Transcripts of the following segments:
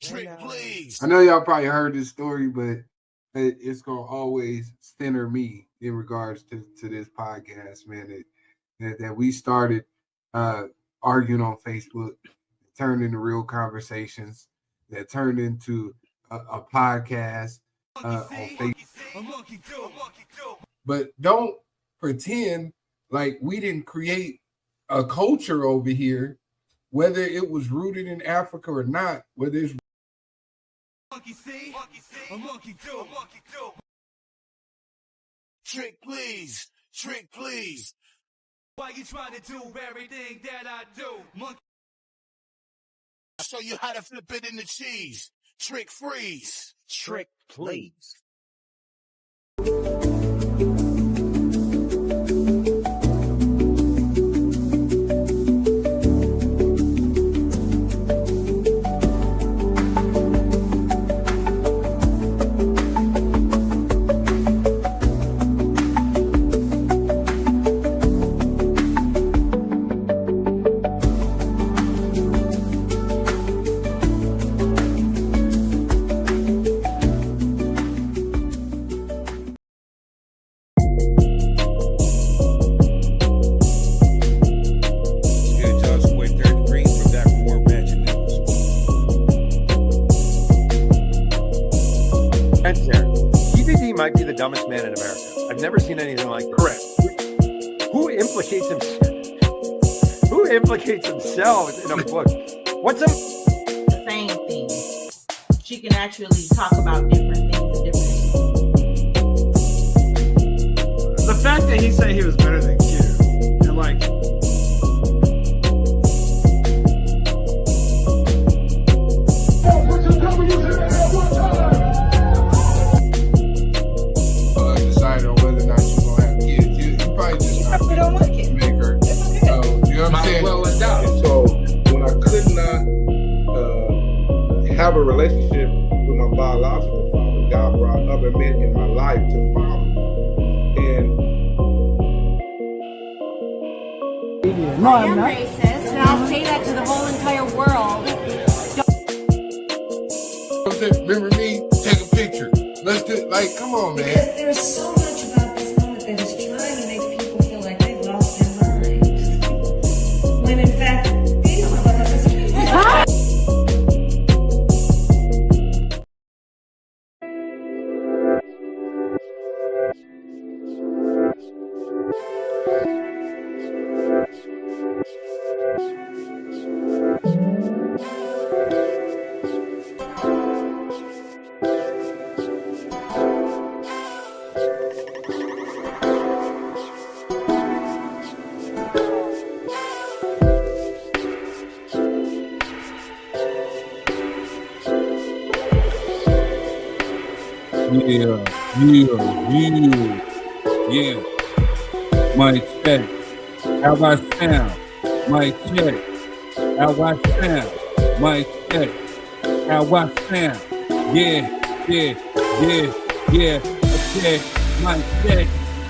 Trick, please. I know y'all probably heard this story, but it's gonna always center me in regards to this podcast, man. That we started arguing on Facebook, turned into real conversations, that turned into a podcast on Facebook. But don't pretend like we didn't create a culture over here, whether it was rooted in Africa or not, whether it's monkey see, a monkey do. Trick, please. Trick, please. Why you trying to do everything that I do? Monkey. I'll show you how to flip it in the cheese. Trick, freeze. Trick, please. Might be the dumbest man in America. I've never seen anything like this. Correct. Who implicates himself in a book? What's the same thing? She can actually talk about different things and different things. The fact that he said he was better than Q, and like. Decide on whether or not you're gonna have kids. You probably just probably don't like it. Make her. It's okay. You know what I'm saying? Well, and so when I could not have a relationship with my biological father, God brought other men in my life to follow. And I am racist, and I'll say that to the whole entire world. Remember me? Take a picture. Let's do like, come on, man. Because there's so much about this moment that is trying to make people feel like they've lost their minds. When in fact, these Yeah. Mic check. How I sound? Mic check. How I sound? Mic check. How I sound? Yeah. Okay. Mic check.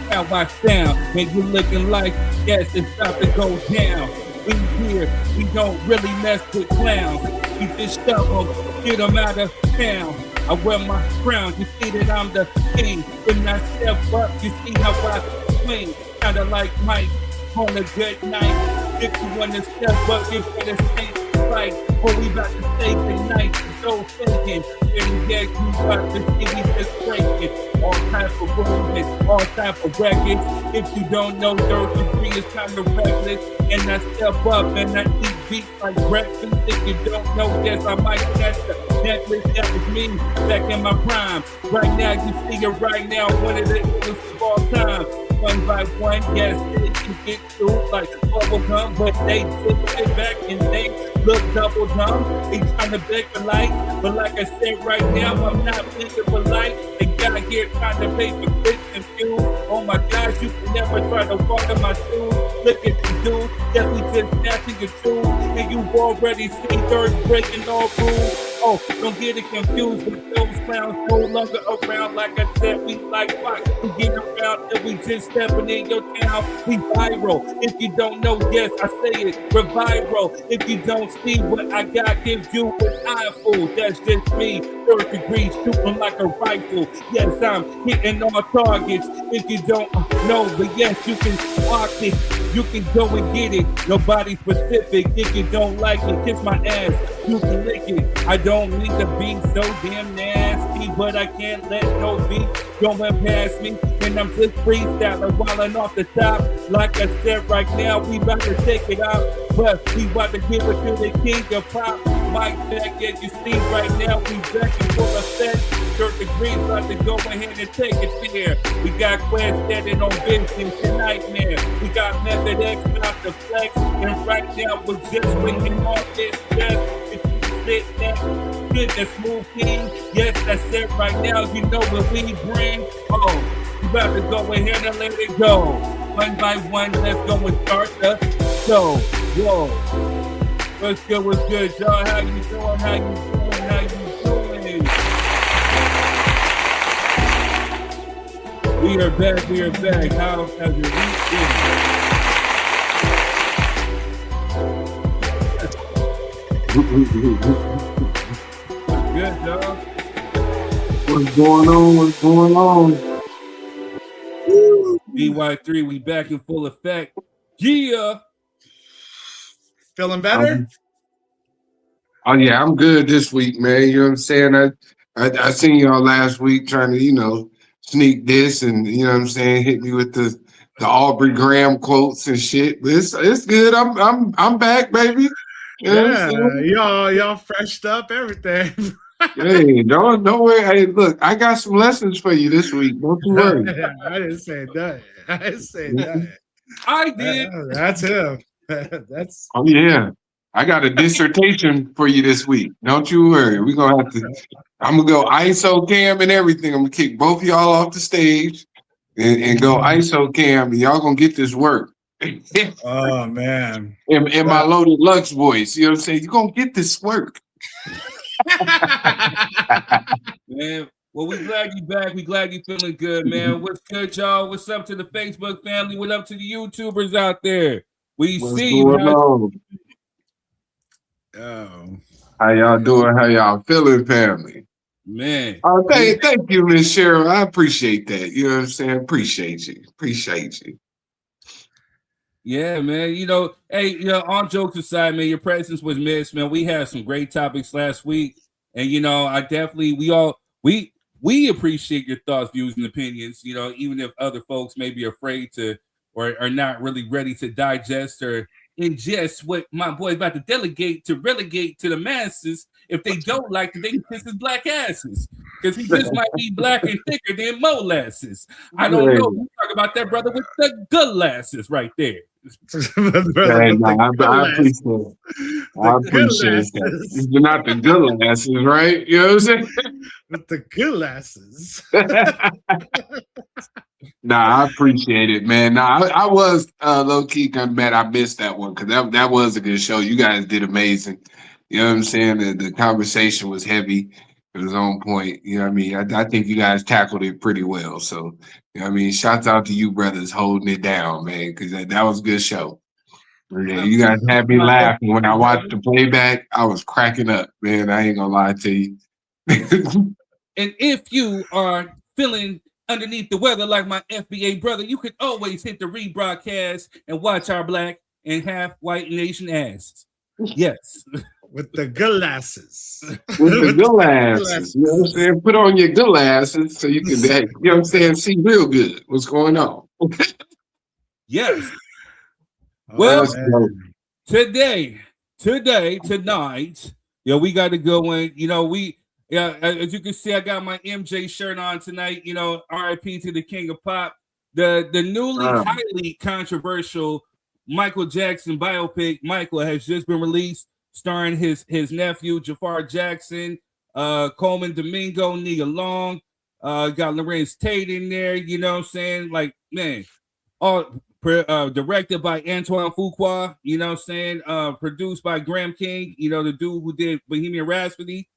How I sound? And you looking like yes, it's about to go down. We here, we don't really mess with clowns. We just shove them, get them out of town. I wear my crown, you see that I'm the king. When I step up, you see how I swing. Kinda like Mike on a good night. If you wanna step up, you better stay right. Oh, we about to stay tonight, so thinking. And yeah, you got the city just breaking. All type of movement, all type of records. If you don't know, third degree is kind of reckless. And I step up and I eat beats like breakfast. If you don't know, yes, I might catch the necklace. That was me back in my prime. Right now, you see it right now, one of the illest of all time. One by one, yes, it can get through like bubble gum, but they just sit back and they look double dumb. They trying to beg for light, but like I said right now, I'm not thinking for light. They got here trying to pay for fits and fuel. Oh my gosh, you can never try to walk in my shoes. Look at these dudes, yes, we just snatching your shoes, and you already seen third breaking all rules. Oh, don't get it confused with those clowns no longer around. Like I said, we like rock. We get around and we just stepping in your town. We viral. If you don't know, yes, I say it. We're viral. If you don't see what I got, give you an eyeful. That's just me. Third degree shooting like a rifle. Yes, I'm hitting all targets. If you don't know, but yes, you can walk it. You can go and get it. Nobody specific. If you don't like it, kiss my ass. You can lick it. I don't need to be so damn nasty, but I can't let no beat going past me. And I'm just freestyling, wilding off the top. Like I said, right now we about to take it out, but we about to give it to the king of pop. Mike back as you see right now, we back in full effect. Third degree about to go ahead and take it there. We got Quest standing on business tonight, man. We got Method X about to flex, and right now we're just waiting on this just. Sit that good, the smooth king. Yes, that's it right now. You know what we bring. Oh, we about to go ahead and let it go. One by one, let's go and start the show. Whoa. What's good, y'all? How you doing? How you doing? How you doing? We are back. How has your week been? Good, y'all. What's going on? BY3, we back in full effect. Yeah. Feeling better? Oh yeah, I'm good this week, man. You know what I'm saying? I seen y'all last week trying to, sneak this and what I'm saying, hit me with the Aubrey Graham quotes and shit. But it's good. I'm back, baby. You know what I'm saying? Y'all freshed up everything. Hey, don't worry. Hey, look, I got some lessons for you this week. Don't you worry. I didn't say that. I did. That's him. That's. Oh yeah, I got a dissertation for you this week. Don't you worry. We're gonna have to. I'm gonna go ISO cam and everything. I'm gonna kick both of y'all off the stage and go ISO cam, and y'all gonna get this work. Oh man. In my Loaded Lux voice, you know what I'm saying? You're gonna get this work. Man, well, we glad you back. We glad you feeling good, man. What's good, y'all? What's up to the Facebook family? What up to the YouTubers out there? We see you. Oh, how y'all doing? How y'all feeling, family? Man. Oh, thank you, Miss Cheryl. I appreciate that. You know what I'm saying? Appreciate you. Yeah, man. Hey, all jokes aside, man, your presence was missed, man. We had some great topics last week. And I definitely we appreciate your thoughts, views, and opinions, even if other folks may be afraid to or are not really ready to digest or ingest what my boy's about to relegate to the masses. If they don't like it, they can kiss his black asses. Because he just might be black and thicker than molasses. I don't know. We talk about that brother with the good lasses right there. I appreciate that. You're not the good lasses, right? You know what I'm saying? With the good lasses. I appreciate it, man. I was low key kind of mad I missed that one because that was a good show. You guys did amazing. You know what I'm saying? The conversation was heavy. It was on point. You know what I mean? I think you guys tackled it pretty well. So, you know what I mean? Shouts out to you brothers holding it down, man, because that was a good show. Yeah, you guys had me laughing. When I watched the playback, I was cracking up, man. I ain't gonna lie to you. And if you are feeling underneath the weather like my FBA brother, you could always hit the rebroadcast and watch our black and half white nation asses. Yes. With the glasses. With the glasses. You know what I'm saying? Put on your glasses so you can, you know what I'm saying, see real good what's going on. Yes. Well, tonight, we got to go in. As you can see, I got my MJ shirt on tonight. RIP to the King of Pop. The newly highly controversial Michael Jackson biopic, Michael, has just been released, starring his nephew Jafar Jackson, Coleman Domingo, Nia Long, got Lorenz Tate in there. You know what I'm saying? Like, man, all directed by Antoine Fuqua. You know what I'm saying? Produced by Graham King. The dude who did Bohemian Rhapsody.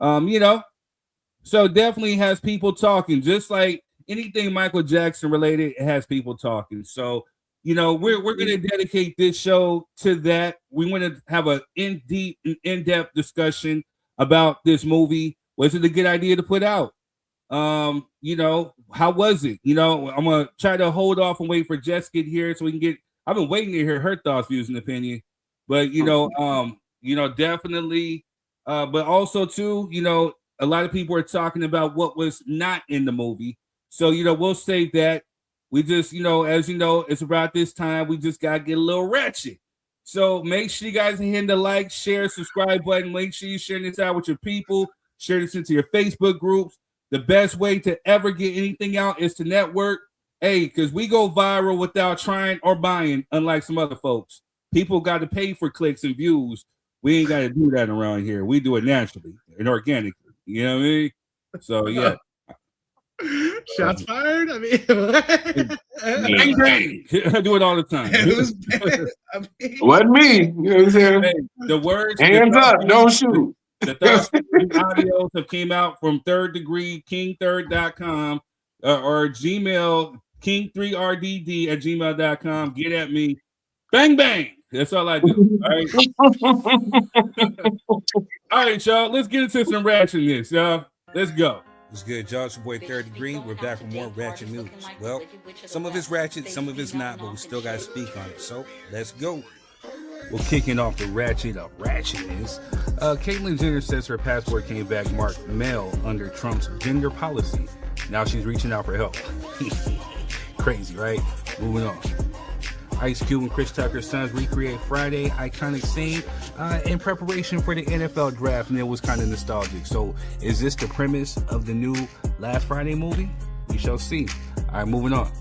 You know, so definitely has people talking, just like anything Michael Jackson related, it has people talking. So, you know, we're going to dedicate this show to that. We want to have an in-depth discussion about this movie. Was it a good idea to put out? You know, how was it? You know, I'm gonna try to hold off and wait for Jess to get here so we can get. I've been waiting to hear her thoughts, views, and opinion. But you know, definitely. But also too, you know, a lot of people are talking about what was not in the movie. So you know, we'll save that. We just, you know, as you know, it's about this time. We just gotta get a little ratchet. So make sure you guys hit the like, share, subscribe button. Make sure you share this out with your people. Share this into your Facebook groups. The best way to ever get anything out is to network. Hey, because we go viral without trying or buying, unlike some other folks. People got to pay for clicks and views. We ain't got to do that around here. We do it naturally and organically. You know what I mean? So, yeah. Shots fired? I mean, bang, bang. I do it all the time. Wasn't me. You know what I'm saying? Hey, the words. Hands up, don't shoot. The thoughts and audios have came out from Third Degree, king3rd.com, or Gmail, king3rdd at gmail.com. Get at me. Bang, bang. That's all I do. All right. All right, y'all. Let's get into some ratchetness, y'all. Let's go. What's good, y'all? It's your boy Third Degree. We're back with more ratchet news. Well, some of it's ratchet, some of it's not, but we still got to speak on it. So let's go. Well, kicking off the ratchet of ratchetness, Caitlyn Jenner says her passport came back marked male under Trump's gender policy. Now she's reaching out for help. Crazy, right? Moving on. Ice Cube and Chris Tucker's sons recreate Friday iconic scene in preparation for the NFL draft, and it was kind of nostalgic. So, is this the premise of the new Last Friday movie? We shall see. All right, moving on.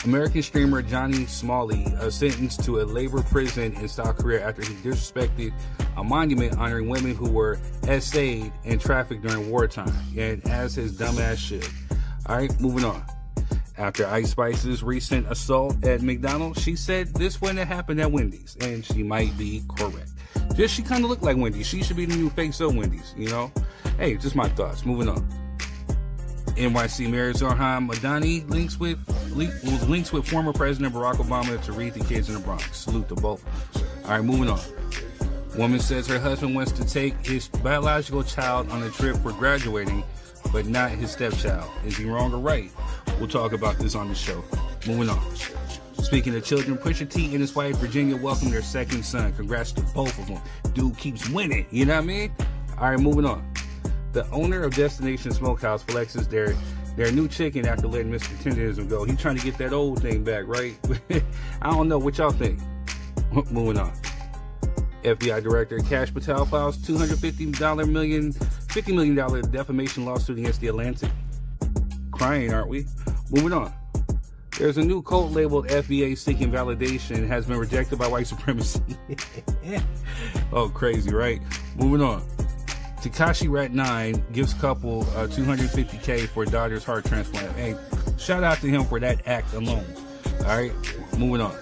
American streamer Johnny Smalley sentenced to a labor prison in South Korea after he disrespected a monument honoring women who were essayed and trafficked during wartime, and as his dumbass should. All right, moving on. After Ice Spice's recent assault at McDonald's, she said this wouldn't have happened at Wendy's, and she might be correct. Just she kind of looked like Wendy's. She should be the new face of Wendy's, you know? Hey, just my thoughts. Moving on. NYC Mayor Zohran Madani links with former President Barack Obama to read the kids in the Bronx. Salute to both. All right, moving on. Woman says her husband wants to take his biological child on a trip for graduating, but not his stepchild. Is he wrong or right? We'll talk about this on the show. Moving on. Speaking of children, Pusha T and his wife Virginia welcomed their second son. Congrats to both of them. Dude keeps winning. You know what I mean? All right, moving on. The owner of Destination Smokehouse flexes their new chicken after letting Mr. Tenderism go. He's trying to get that old thing back, right? I don't know. What y'all think? Moving on. FBI Director Kash Patel files $50 million defamation lawsuit against The Atlantic. Crying, aren't we? Moving on. There's a new cult labeled FBA seeking validation has been rejected by white supremacy. Oh, crazy, right? Moving on. Tekashi Rat 9 gives couple $250K for daughter's heart transplant. Hey, shout out to him for that act alone. All right, moving on.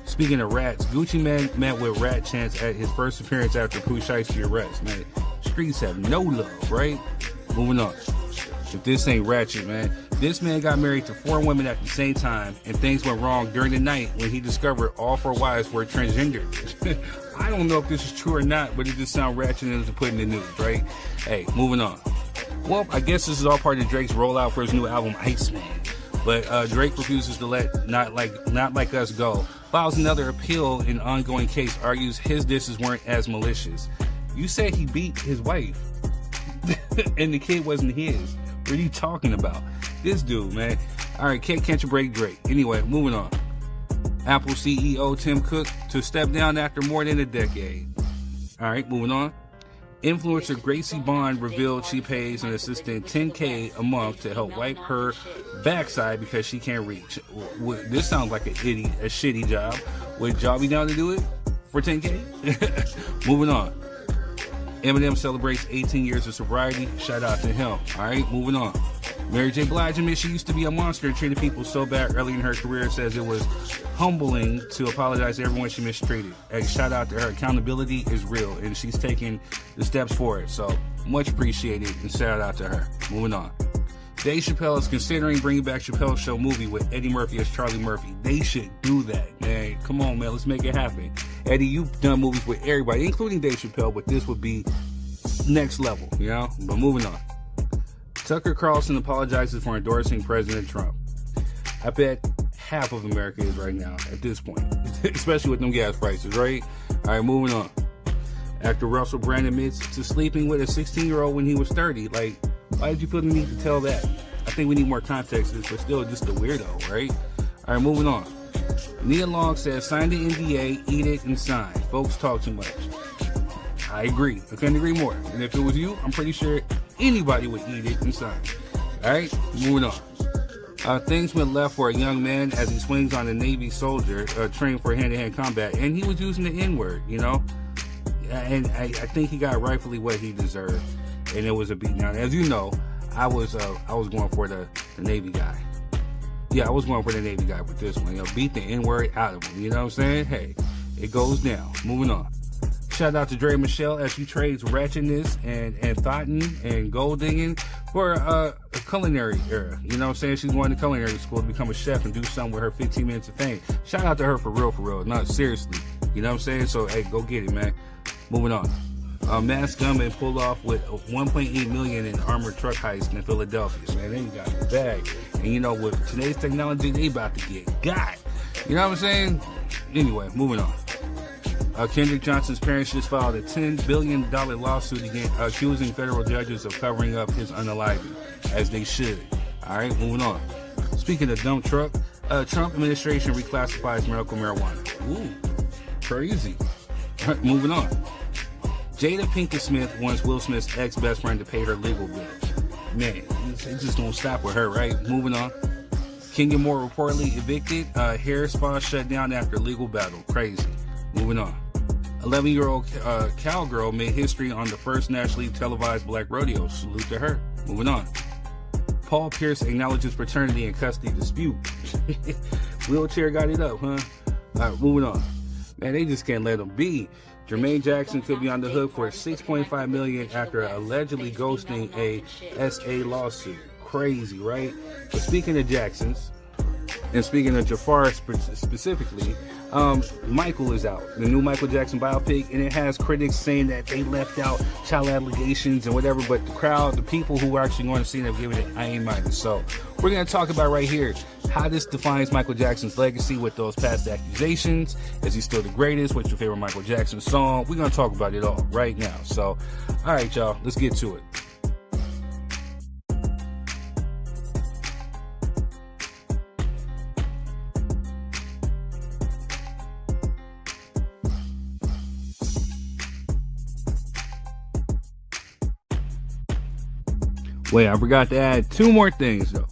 Speaking of rats, Gucci Mane met with Rat Chance at his first appearance after Pooh Shiesty arrest. Man, streets have no love, right? Moving on. If this ain't ratchet, man. This man got married to 4 women at the same time, and things went wrong during the night when he discovered all 4 wives were transgender. I don't know if this is true or not, but it just sounds ratchet enough to put in the news, right? Hey, moving on. Well, I guess this is all part of Drake's rollout for his new album, Iceman. But Drake refuses to let Not Like Us go. Files another appeal in ongoing case, argues his disses weren't as malicious. You said he beat his wife, and the kid wasn't his. What are you talking about? This dude, man. All right, can't catch a break, Drake. Anyway, moving on. Apple CEO Tim Cook to step down after more than a decade. All right, moving on. Influencer Gracie Bond revealed she pays an assistant $10K a month to help wipe her backside because she can't reach. This sounds like a shitty job. Would y'all be down to do it for $10K? Moving on. Eminem celebrates 18 years of sobriety. Shout out to him. All right, moving on. Mary J. Blige admits she used to be a monster and treated people so bad early in her career, says it was humbling to apologize to everyone she mistreated. Hey, shout out to her. Accountability is real, and she's taking the steps for it. So, much appreciated, and shout out to her. Moving on. Dave Chappelle is considering bringing back Chappelle's Show movie with Eddie Murphy as Charlie Murphy. They should do that, man. Come on, man. Let's make it happen. Eddie, you've done movies with everybody, including Dave Chappelle, but this would be next level, you know? But moving on. Tucker Carlson apologizes for endorsing President Trump. I bet half of America is right now at this point, especially with them gas prices, right? All right, moving on. Actor Russell Brand admits to sleeping with a 16-year-old when he was 30. Like, why did you feel the need to tell that? I think we need more context to this, but still just a weirdo, right? All right, moving on. Nia Long says, sign the NDA, eat it, and sign. Folks talk too much. I agree. I couldn't agree more. And if it was you, I'm pretty sure anybody would eat it and sign. All right, moving on. Things went left for a young man as he swings on a Navy soldier trained for hand-to-hand combat, and he was using the N-word, you know? And I think he got rightfully what he deserved, and it was a beatdown. As you know, I was going for the Navy guy. Yeah, I was going for the Navy guy with this one. You know, beat the N-word out of him. You know what I'm saying? Hey, it goes down. Moving on. Shout out to Dre Michelle as she trades ratchetness and thoughting and gold digging for a culinary era. You know what I'm saying? She's going to culinary school to become a chef and do something with her 15 minutes of fame. Shout out to her for real. Not seriously. You know what I'm saying? So, hey, go get it, man. Moving on. Mass gunman pulled off with $1.8 million in armored truck heist in Philadelphia. Man, they got the bag. And you know, with today's technology, they about to get got. You know what I'm saying? Anyway, moving on. Kendrick Johnson's parents just filed a $10 billion lawsuit against accusing federal judges of covering up his unaliving, as they should. All right, moving on. Speaking of dump truck, Trump administration reclassifies medical marijuana. Ooh, crazy. All right, moving on. Jada Pinkett Smith wants Will Smith's ex-best friend to pay her legal bill. Man, it just don't stop with her, right? Moving on. Kenya Moore reportedly evicted. Hair spa shut down after legal battle. Crazy. Moving on. 11-year-old cowgirl made history on the first nationally televised black rodeo. Salute to her. Moving on. Paul Pierce acknowledges paternity and custody dispute. Wheelchair got it up, huh? All right, moving on. Man, they just can't let him be. Jermaine Jackson could be on the hook for $6.5 million after allegedly ghosting a SA lawsuit. Crazy, right? But speaking of Jacksons, and speaking of Jafar specifically, Michael is out, the new Michael Jackson biopic, and it has critics saying that they left out child allegations and whatever, but the crowd, the people who are actually going to see it have given it I ain't minded. So we're going to talk about right here how this defines Michael Jackson's legacy with those past accusations. Is he still the greatest? What's your favorite Michael Jackson song? We're going to talk about it all right now. So, all right, y'all, let's get to it. Wait, I forgot to add two more things, though.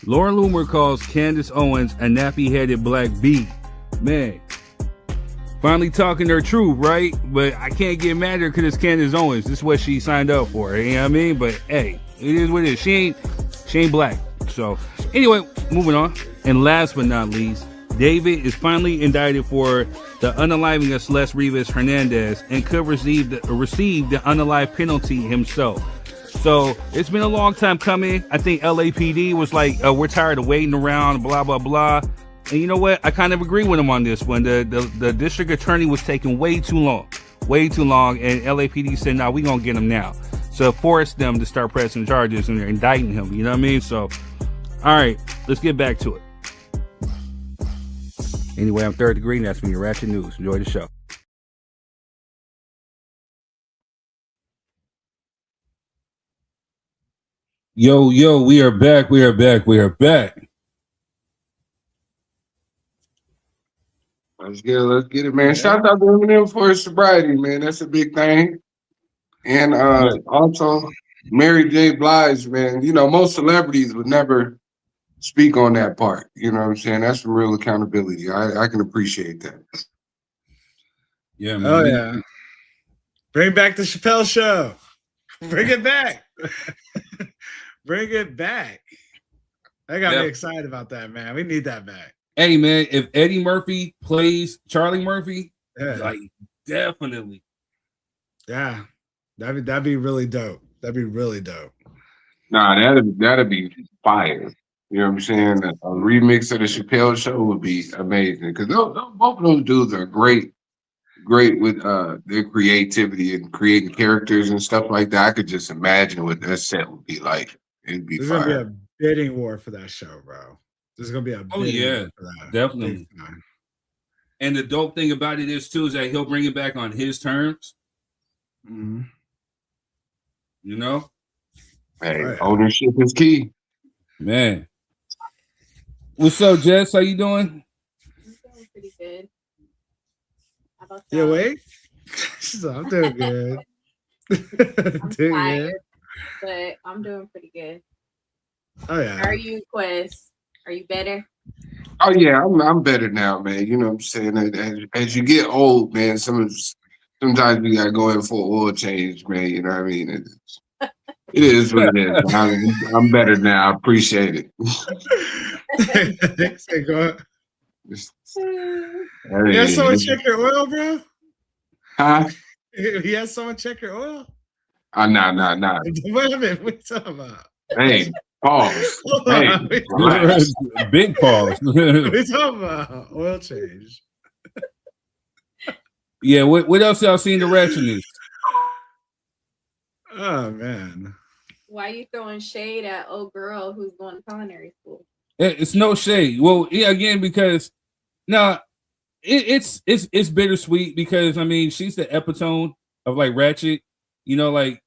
Laura Loomer calls Candace Owens a nappy-headed black bee. Man, finally talking her truth, right? But I can't get mad at her because it's Candace Owens. This is what she signed up for, you know what I mean? But, hey, it is what it is. She ain't black. So, anyway, moving on. And last but not least, David is finally indicted for the unaliving of Celeste Rivas Hernandez and could receive the unalive penalty himself. So it's been a long time coming. I think LAPD was like, we're tired of waiting around, blah, blah, blah. And you know what? I kind of agree with him on this one. The district attorney was taking way too long. And LAPD said, nah, we going to get him now. So forced them to start pressing charges and they're indicting him. You know what I mean? So, all right, let's get back to it. Anyway, I'm Third Degree, and that's been your Ratchet News. Enjoy the show. Yo, we are back. Let's get it, man. Shout out to Eminem for his sobriety, man. That's a big thing. And also, Mary J. Blige, man. You know, most celebrities would never speak on that part. You know what I'm saying? That's some real accountability. I can appreciate that. Yeah, man. Oh, yeah. Bring back the Chappelle Show. Bring it back. Bring it back. That got me excited about that, man. We need that back. Hey, man, if Eddie Murphy plays Charlie Murphy, like definitely. Yeah, that'd be really dope. That'd be really dope. Nah, that'd be fire. You know what I'm saying? A remix of the Chappelle Show would be amazing because both of those dudes are great with their creativity and creating characters and stuff like that. I could just imagine what their set would be like. It'd be There's fire. gonna be a bidding war for that show, bro. There's gonna be a bidding war for that. Definitely. And the dope thing about it is too is that he'll bring it back on his terms. Mm-hmm. You know? Hey, ownership is key. Man. What's up, Jess? How you doing? I'm doing pretty good. How about you? Wait. I'm doing good. I'm tired, but I'm doing pretty good. Oh yeah. How are you, Quest? Are you better? Oh yeah, I'm better now, man. You know what I'm saying? As you get old, man, sometimes you gotta go in for an oil change, man. You know what I mean? It is what it is. I'm better now. I appreciate it. You had someone check your oil, bro? Huh? You had someone check your oil? Nah. Wait a minute, what are you talking about? Hey, pause. Hey, big pause. What are you talking about? Oil change. Yeah, what else y'all seen the ratchetness? Oh man. Why are you throwing shade at old girl who's going to culinary school? It's no shade. Well, yeah, again, because it's bittersweet because I mean she's the epitome of like ratchet, you know, like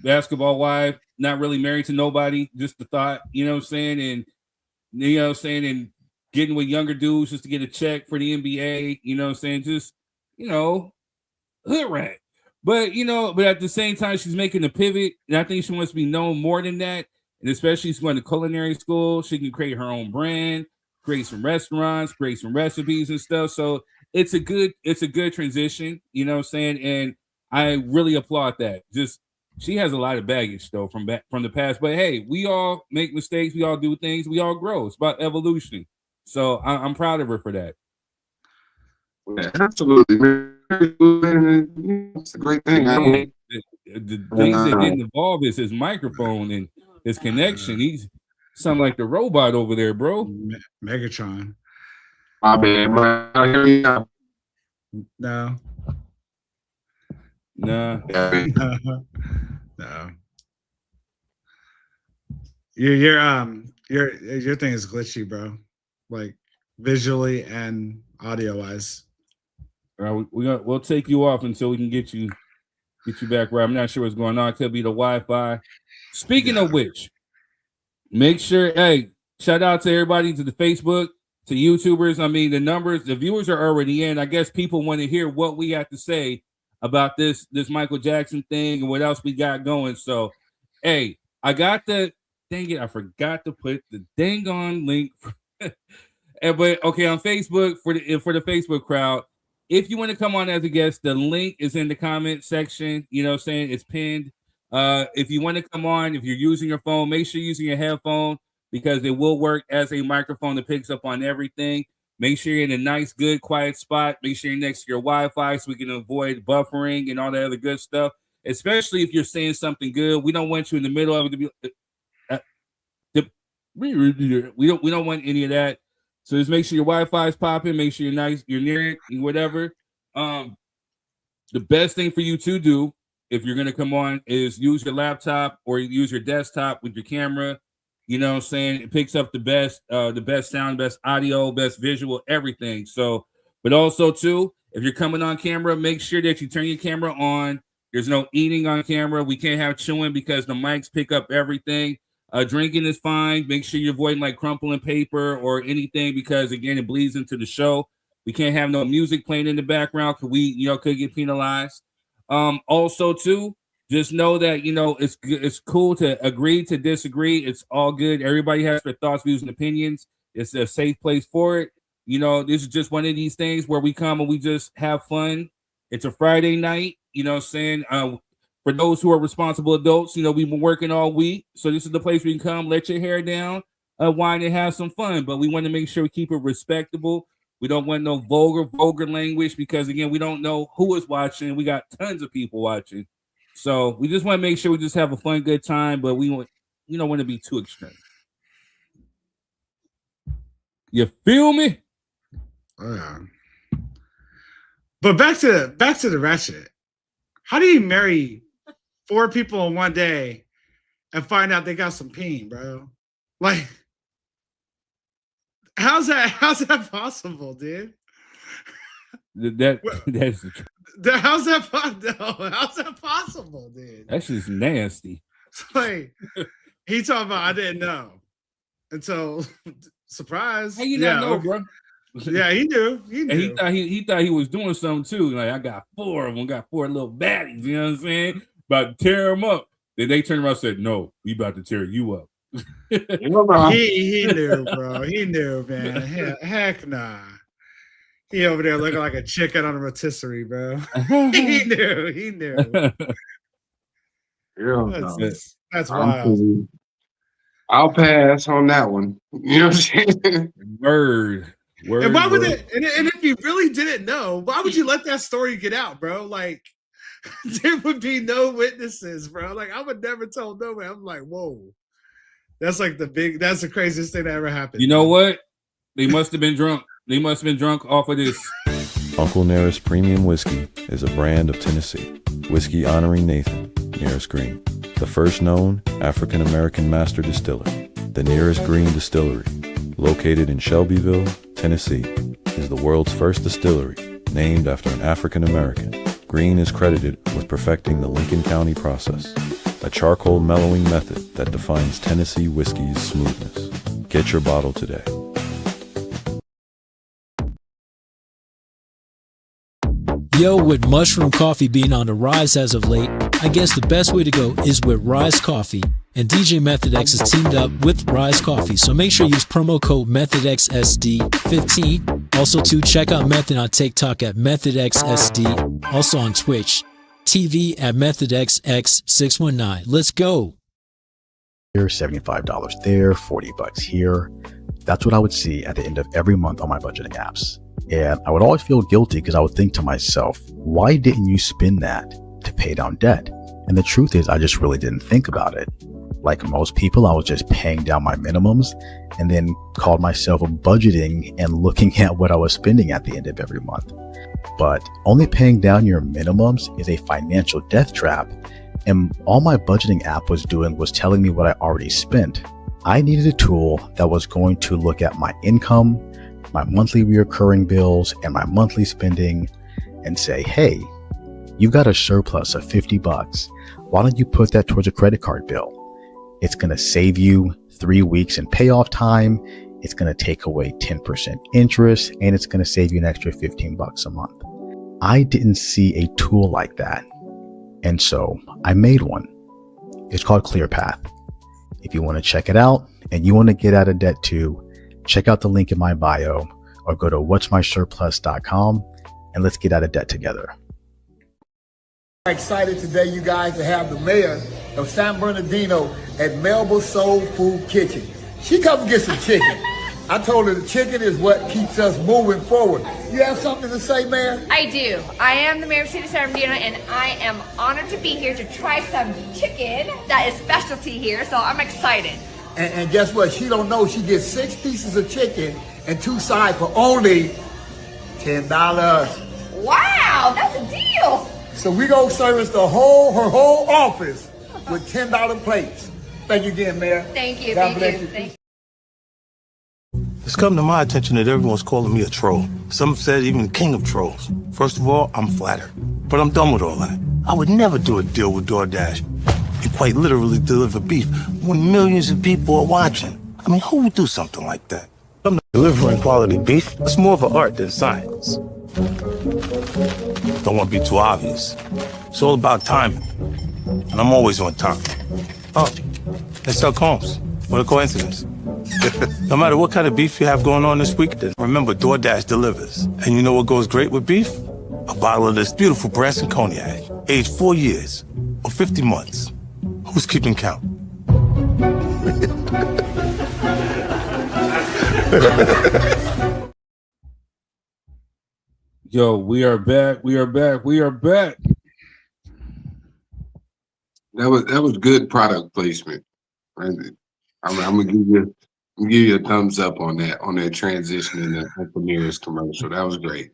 basketball wife, not really married to nobody, just the thought, you know what I'm saying, and you know what I'm saying, and getting with younger dudes just to get a check for the NBA, you know what I'm saying, just you know, hood rat. But you know, but at the same time, she's making a pivot, and I think she wants to be known more than that. And especially she's going to culinary school, she can create her own brand, create some restaurants, create some recipes and stuff. So it's a good transition, you know what I'm saying? And I really applaud that. Just she has a lot of baggage though from the past. But hey, we all make mistakes, we all do things, we all grow. It's about evolution. So I'm proud of her for that. Yeah, absolutely, man. It's a great thing. The things that get involved is his microphone and his connection. He's sound like the robot over there, bro. Megatron. My bad. No. Nah. No. Your thing is glitchy, bro. Like visually and audio wise. All right, we'll take you off until we can get you back right. I'm not sure what's going on. It could be the Wi-Fi. Speaking of which, make sure, hey, shout out to everybody, to the Facebook, to YouTubers. I mean, the viewers are already in. I guess people want to hear what we have to say about this Michael Jackson thing and what else we got going. So, hey, I forgot to put the dang on link. But okay, on Facebook for the Facebook crowd. If you want to come on as a guest, the link is in the comment section. You know what I'm saying? It's pinned. If you want to come on, if you're using your phone, make sure you're using your headphone because it will work as a microphone that picks up on everything. Make sure you're in a nice, good, quiet spot. Make sure you're next to your Wi-Fi so we can avoid buffering and all that other good stuff, especially if you're saying something good. We don't want you in the middle of it to be... we don't want any of that. So just make sure your Wi-Fi is popping. Make sure you're near it and whatever. The best thing for you to do if you're gonna come on is use your laptop or use your desktop with your camera. You know what I'm saying? It picks up the best sound, best audio, best visual, everything. So, but also too, if you're coming on camera, make sure that you turn your camera on. There's no eating on camera. We can't have chewing because the mics pick up everything. Drinking is fine. Make sure you're avoiding like crumpling paper or anything because again, it bleeds into the show. We can't have no music playing in the background because we, could get penalized. Also too, just know that, it's cool to agree to disagree. It's all good. Everybody has their thoughts, views, and opinions. It's a safe place for it. This is just one of these things where we come and we just have fun. It's a Friday night, what I'm saying? For those who are responsible adults, we've been working all week. So this is the place where you can come, let your hair down, wine and have some fun, but we want to make sure we keep it respectable. We don't want no vulgar language because, again, we don't know who is watching. We got tons of people watching. So we just want to make sure we just have a fun, good time, but we don't want to be too extreme. You feel me? Yeah. But back to the ratchet. How do you marry 4 people in one day and find out they got some peen, bro? Like, how's that possible, dude? That's how's that possible, dude? That's just nasty. Like, he talking about I didn't know until surprise. How you not know, bro? Yeah, he knew. He knew. And he thought he was doing something too. Like, I got 4 of them, got 4 little baddies. You know what I'm saying? About to tear them up. Then they turned around and said, "No, we about to tear you up." he knew, bro. He knew, man. Heck nah. He over there looking like a chicken on a rotisserie, bro. He knew. That's wild. I'll pass on that one. You know what I'm saying? Word. And why would it? And if you really didn't know, why would you let that story get out, bro? Like, there would be no witnesses, bro. Like, I would never tell nobody. I'm like, whoa, that's the craziest thing that ever happened. You know what? They must have been drunk. They must have been drunk off of this. Uncle Nearest Premium Whiskey is a brand of Tennessee. Whiskey honoring Nathan, Nearest Green, the first known African-American master distiller. The Nearest Green Distillery, located in Shelbyville, Tennessee, is the world's first distillery named after an African-American. Green is credited with perfecting the Lincoln County process, a charcoal mellowing method that defines Tennessee whiskey's smoothness. Get your bottle today. Yo, with mushroom coffee being on the rise as of late, I guess the best way to go is with Rise Coffee. And DJ Method X has teamed up with Rise Coffee, so make sure you use promo code METHODXSD15. Also, check out Method on TikTok at MethodXSD. Also on Twitch TV at MethodXX619. Let's go. Here, $75 there, $40 here. That's what I would see at the end of every month on my budgeting apps. And I would always feel guilty because I would think to myself, why didn't you spend that to pay down debt? And the truth is, I just really didn't think about it. Like most people, I was just paying down my minimums and then called myself budgeting and looking at what I was spending at the end of every month. But only paying down your minimums is a financial death trap. And all my budgeting app was doing was telling me what I already spent. I needed a tool that was going to look at my income, my monthly recurring bills, and my monthly spending and say, hey, you've got a surplus of $50. Why don't you put that towards a credit card bill? It's going to save you 3 weeks in payoff time. It's going to take away 10% interest, and it's going to save you an extra $15 a month. I didn't see a tool like that. And so I made one. It's called ClearPath. If you want to check it out and you want to get out of debt too, check out the link in my bio or go to whatsmysurplus.com and let's get out of debt together. Excited today, you guys, to have the mayor of San Bernardino at Melba Soul Food Kitchen. She come and get some chicken. I told her the chicken is what keeps us moving forward. You have something to say, Mayor? I do. I am the mayor of City of San Bernardino, and I am honored to be here to try some chicken that is specialty here, so I'm excited. And guess what? She don't know she gets 6 pieces of chicken and 2 sides for only $10. Wow, that's a deal. So we gonna service her whole office with $10 plates. Thank you again, Mayor. Thank you. God Thank bless you. Thank you. It's come to my attention that everyone's calling me a troll. Some have said even king of trolls. First of all, I'm flattered, but I'm done with all that. I would never do a deal with DoorDash and quite literally deliver beef when millions of people are watching. I mean, who would do something like that? I'm not delivering quality beef. It's more of an art than science. Don't want to be too obvious. It's all about timing, and I'm always on time. Oh, it's Doug Holmes. What a coincidence. No matter what kind of beef you have going on this week, remember DoorDash delivers. And you know what goes great with beef? A bottle of this beautiful Branson cognac, aged 4 years or 50 months. Who's keeping count? Yo, we are back. We are back. We are back. That was good product placement. Right? I'm gonna give you a thumbs up on that transition in the Uncle Nearest commercial. That was great.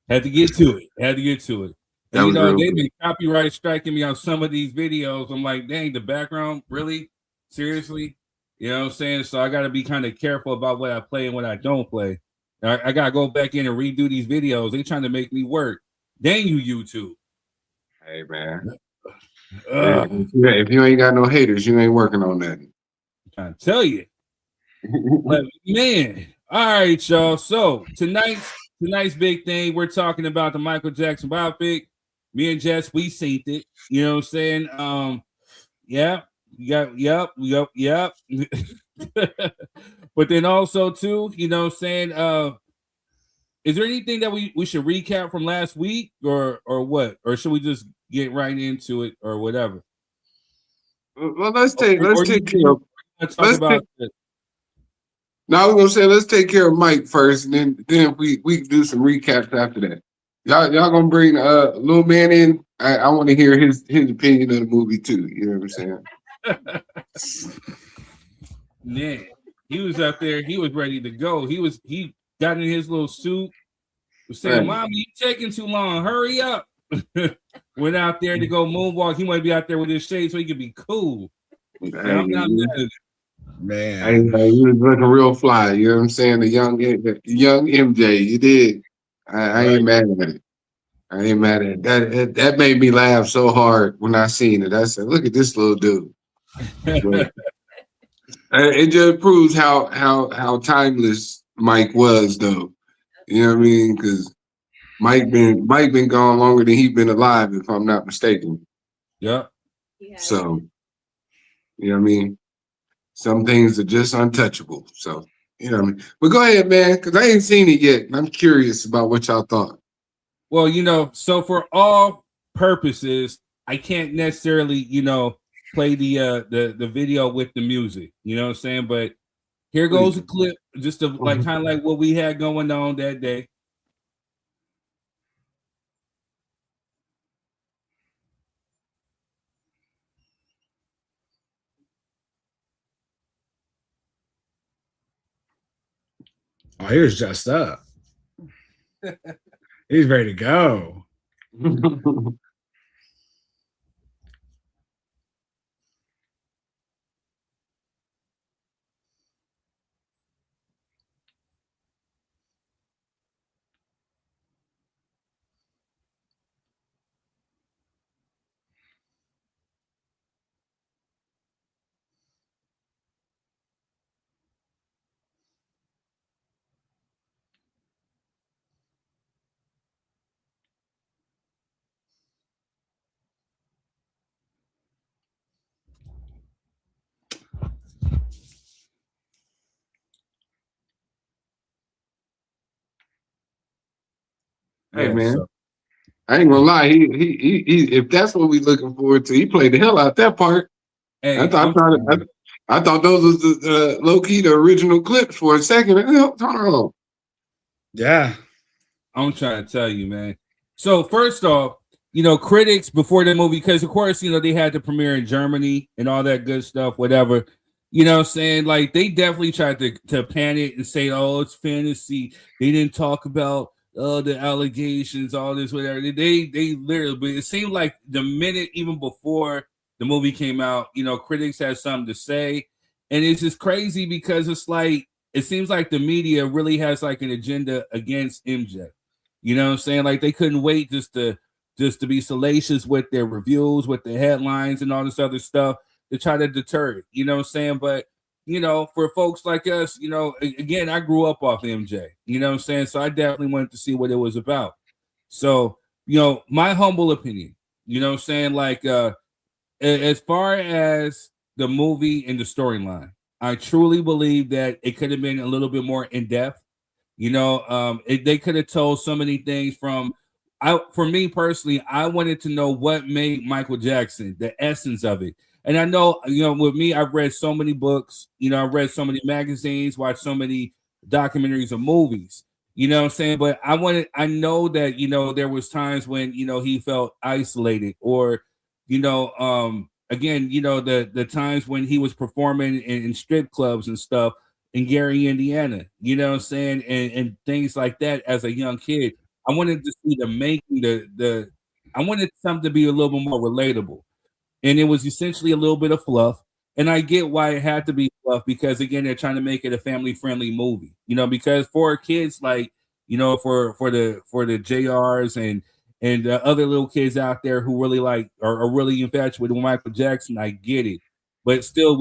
Had to get to it. Had to get to it. And That was real they've good. been copyright striking me on some of these videos. I'm like, dang, the background, really? Seriously? You know what I'm saying? So I got to be kind of careful about what I play and what I don't play. I got to go back in and redo these videos. They trying to make me work. Dang you, YouTube. Hey, man. If you ain't got no haters, you ain't working on nothing. I'm trying to tell you. But, man. All right, y'all. So tonight's big thing, we're talking about the Michael Jackson biopic. Me and Jess, we seen it. You know what I'm saying? Yeah, yep. But then also too, you know what I'm saying? Is there anything that we should recap from last week or what? Or should we just get right into it or whatever? Well, let's take care of it. Now we're gonna say let's take care of Mike first, and then we can do some recaps after that. Y'all gonna bring little man in. I want to hear his opinion of the movie too. You know what I'm saying? Man, he was up there. He was ready to go. He got in his little suit. Was saying, Right. "Mommy, you taking too long. Hurry up." Went out there to go moonwalk. He might be out there with his shades so he could be cool. I'm not mad at it. Man, he was looking real fly. You know what I'm saying? The young MJ. You did. I ain't mad at it. I ain't mad at it. That made me laugh so hard when I seen it. I said, "Look at this little dude." But, it just proves how timeless Mike was, though. You know what I mean? Because Mike been gone longer than he's been alive, if I'm not mistaken. Yep. So, you know what I mean? Some things are just untouchable. So, you know what I mean? But go ahead, man, because I ain't seen it yet. And I'm curious about what y'all thought. Well, so for all purposes, I can't necessarily, play the video with the music. You know what I'm saying? But here goes a clip, just of like kind of like what we had going on that day. oh, here's just up. He's ready to go. Hey, Yeah, man. so- I ain't gonna lie. He if that's what we looking forward to, he played the hell out that part. Hey, I thought those was the low key the original clips for a second. Hold on. Yeah. I'm trying to tell you, man. So first off, critics before the movie, because of course, they had the premiere in Germany and all that good stuff, whatever. You know what I'm saying? Like they definitely tried to pan it and say, oh, it's fantasy. They didn't talk about the allegations, all this, whatever. They literally, but it seemed like the minute even before the movie came out, critics had something to say. And it's just crazy because it's like it seems like the media really has like an agenda against MJ. You know what I'm saying? Like they couldn't wait just to be salacious with their reviews, with the headlines and all this other stuff to try to deter it. You know what I'm saying? But for folks like us, again, I grew up off MJ. You know what I'm saying? So I definitely wanted to see what it was about. So, my humble opinion, you know what I'm saying? Like as far as the movie and the storyline, I truly believe that it could have been a little bit more in depth. They could have told so many things for me personally, I wanted to know what made Michael Jackson, the essence of it. And I know, with me, I've read so many books, I've read so many magazines, watched so many documentaries and movies, you know what I'm saying? But I know that, there was times when, he felt isolated, or, again, the times when he was performing in strip clubs and stuff in Gary, Indiana, you know what I'm saying? And things like that as a young kid. I wanted to see I wanted something to be a little bit more relatable, and it was essentially a little bit of fluff. And I get why it had to be fluff, because again, they're trying to make it a family friendly movie, because for kids, like, for the JRs and the other little kids out there who really are really infatuated with Michael Jackson, I get it. But still,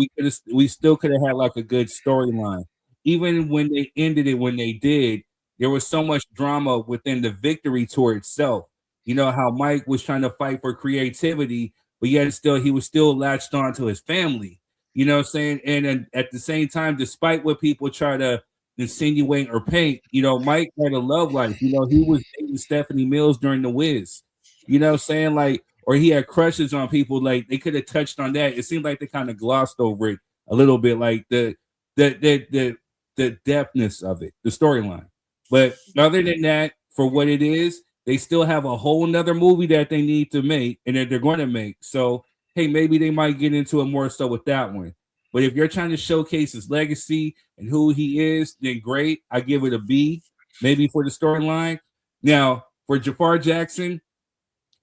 we still could have had like a good storyline. Even when they ended it when they did, there was so much drama within the victory tour itself. How Mike was trying to fight for creativity, but yet he was still latched on to his family. You know what I'm saying? And at the same time, despite what people try to insinuate or paint, Mike had a love life. He was dating Stephanie Mills during the Wiz. You know what I'm saying? Like, or he had crushes on people. Like, they could have touched on that. It seemed like they kind of glossed over it a little bit, like the depthness of it, the storyline. But other than that, for what it is, they still have a whole nother movie that they need to make and that they're going to make. So, hey, maybe they might get into it more so with that one. But if you're trying to showcase his legacy and who he is, then great. I give it a B, maybe for the storyline. Now, for Jafar Jackson,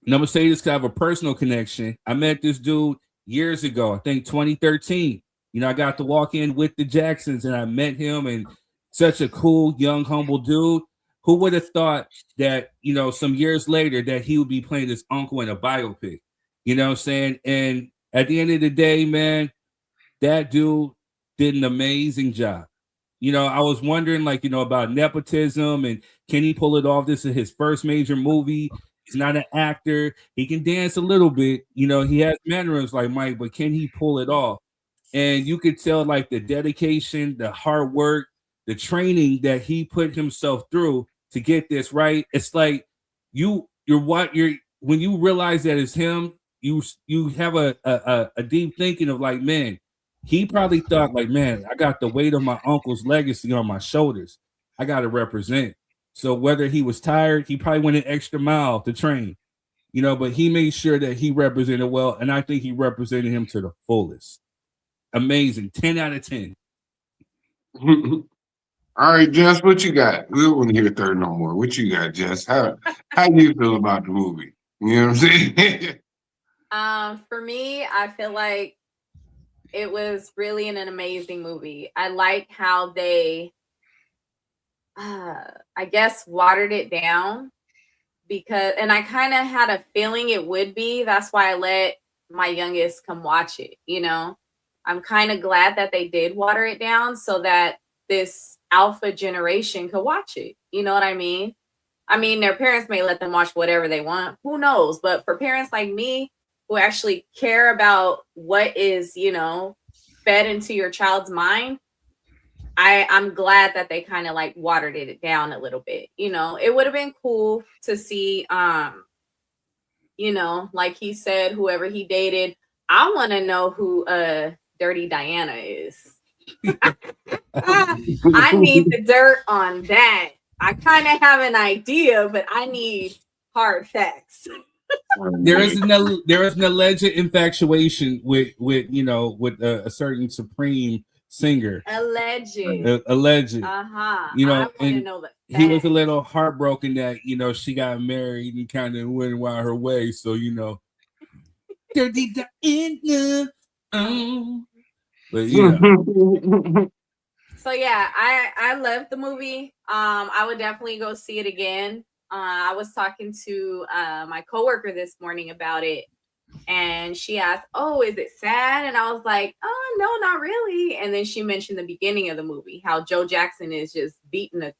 and I'm going to say this because I have a personal connection. I met this dude years ago, I think 2013. I got to walk in with the Jacksons and I met him, and such a cool, young, humble dude. Who would have thought that, some years later that he would be playing his uncle in a biopic? You know what I'm saying? And at the end of the day, man, that dude did an amazing job. I was wondering, like, about nepotism and can he pull it off? This is his first major movie. He's not an actor. He can dance a little bit. He has mannerisms like Mike, but can he pull it off? And you could tell, like, the dedication, the hard work, the training that he put himself through to get this right. It's like when you realize that it's him, you have a deep thinking of, like, man, he probably thought, like, man, I got the weight of my uncle's legacy on my shoulders. I got to represent. So whether he was tired, he probably went an extra mile to train, but he made sure that he represented well. And I think he represented him to the fullest. Amazing. 10 out of 10. All right, Jess, what you got? We don't want to hear third no more. What you got, Jess? How do you feel about the movie? You know what I'm saying? For me, I feel like it was really an amazing movie. I like how they, I guess, watered it down and I kind of had a feeling it would be. That's why I let my youngest come watch it. I'm kind of glad that they did water it down so that this alpha generation could watch it. You know what I mean? I mean, their parents may let them watch whatever they want. Who knows? But for parents like me who actually care about what is, fed into your child's mind, I'm glad that they kind of like watered it down a little bit. It would have been cool to see, like he said, whoever he dated. I want to know who Dirty Diana is. I need the dirt on that. I kind of have an idea, but I need hard facts. There is an alleged infatuation with a certain Supreme singer. Alleged. Alleged. I and to know the he was a little heartbroken that she got married and kind of went wild her way. So Dirty Diana. But yeah. So yeah, I loved the movie. I would definitely go see it again. I was talking to my coworker this morning about it, and she asked, "Oh, is it sad?" And I was like, "Oh, no, not really." And then she mentioned the beginning of the movie, how Joe Jackson is just beating the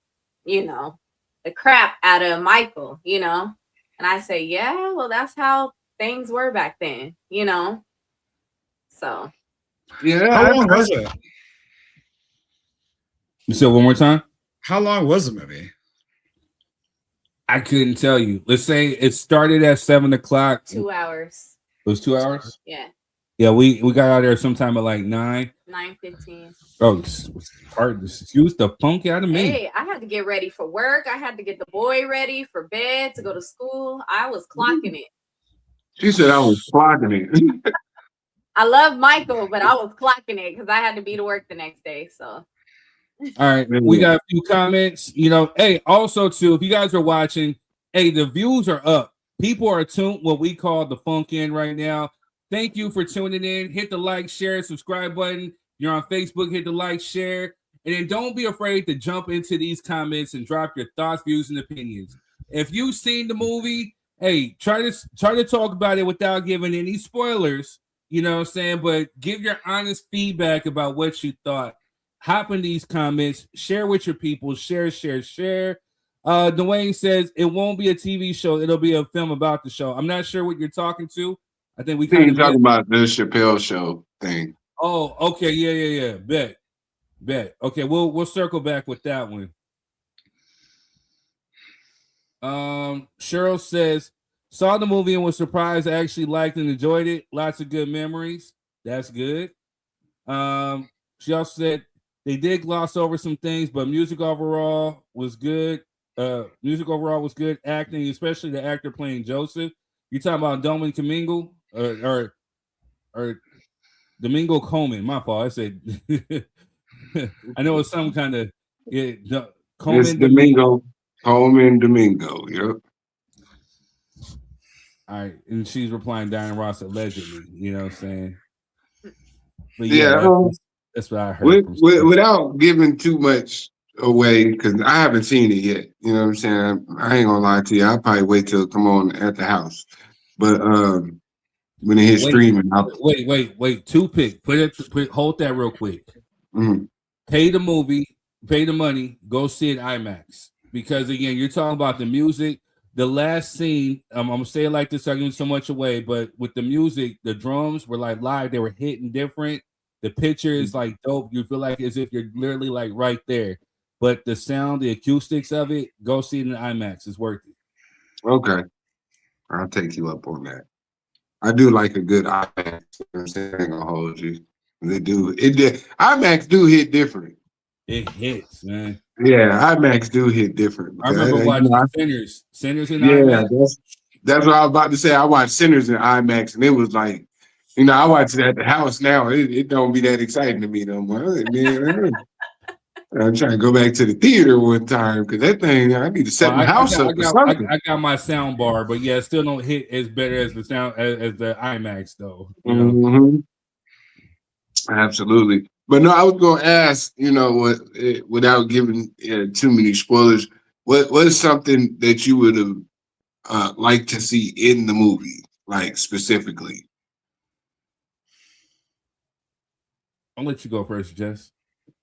crap out of Michael, And I say, yeah, well, that's how things were back then, So. Yeah. How long was it? So one more time. How long was the movie? I couldn't tell you. Let's say it started at 7:00. 2 hours. It was 2 hours? Yeah. Yeah, we got out there sometime at like 9:15. Oh, hard. Excuse the funk out of me. Hey, I had to get ready for work. I had to get the boy ready for bed to go to school. I was clocking it. She said I was clocking it. I love Michael, but I was clocking it because I had to be to work the next day. So All right, we got a few comments. Hey, also too, if you guys are watching, hey, the views are up. People are tuned what we call the funk in right now. Thank you for tuning in. Hit the like, share, subscribe button. You're on Facebook, hit the like, share, and then don't be afraid to jump into these comments and drop your thoughts, views, and opinions. If you've seen the movie, hey, try to talk about it without giving any spoilers. You know what I'm saying? But give your honest feedback about what you thought. Hop in these comments, share with your people, share. Dwayne says it won't be a TV show, it'll be a film about the show. I'm not sure what you're talking to. I think we kind of talking about the Chappelle Show thing. Oh, okay, yeah. Bet. Okay, we'll circle back with that one. Cheryl says saw the movie and was surprised. I actually liked and enjoyed it. Lots of good memories. That's good. She also said they did gloss over some things, but music overall was good. Acting, especially the actor playing Joseph. You talking about Domin Domingo or Domingo Coleman? My fault. I said I know it's some kind of Coleman. It's Domingo. Coleman Domingo. Yep. All right, and she's replying Diana Ross allegedly. You know what I'm saying? But that's what I heard. Without giving too much away, because I haven't seen it yet. You know what I'm saying? I ain't gonna lie to you. I'll probably wait till it come on at the house. But when it hits streaming, wait. Toothpick. Hold that real quick. Mm-hmm. Pay the movie, pay the money, go see it IMAX. Because again, you're talking about the music. The last scene, I'm gonna say it like this, I'm giving so much away, but with the music, the drums were like live, they were hitting different. The picture is like dope. You feel like as if you're literally like right there. But the sound, the acoustics of it, go see it in IMAX. It's worth it. Okay. I'll take you up on that. I do like a good IMAX. You know what I'm saying? I ain't gonna hold you. They do. IMAX do hit different. It hits, man. Yeah, IMAX do hit different. I remember watching Sinners in IMAX. IMAX. That's what I was about to say. I watched Sinners in IMAX, and it was like, I watch it at the house now. It don't be that exciting to me no more. Man, I'm trying to go back to the theater one time because that thing, I need to set my house up. I got my sound bar, but yeah, still don't hit as better as the sound as the IMAX though. You know? Mm-hmm. Absolutely. But no, I was going to ask, without giving too many spoilers, what is something that you would have liked to see in the movie, like specifically? I'll let you go first, Jess.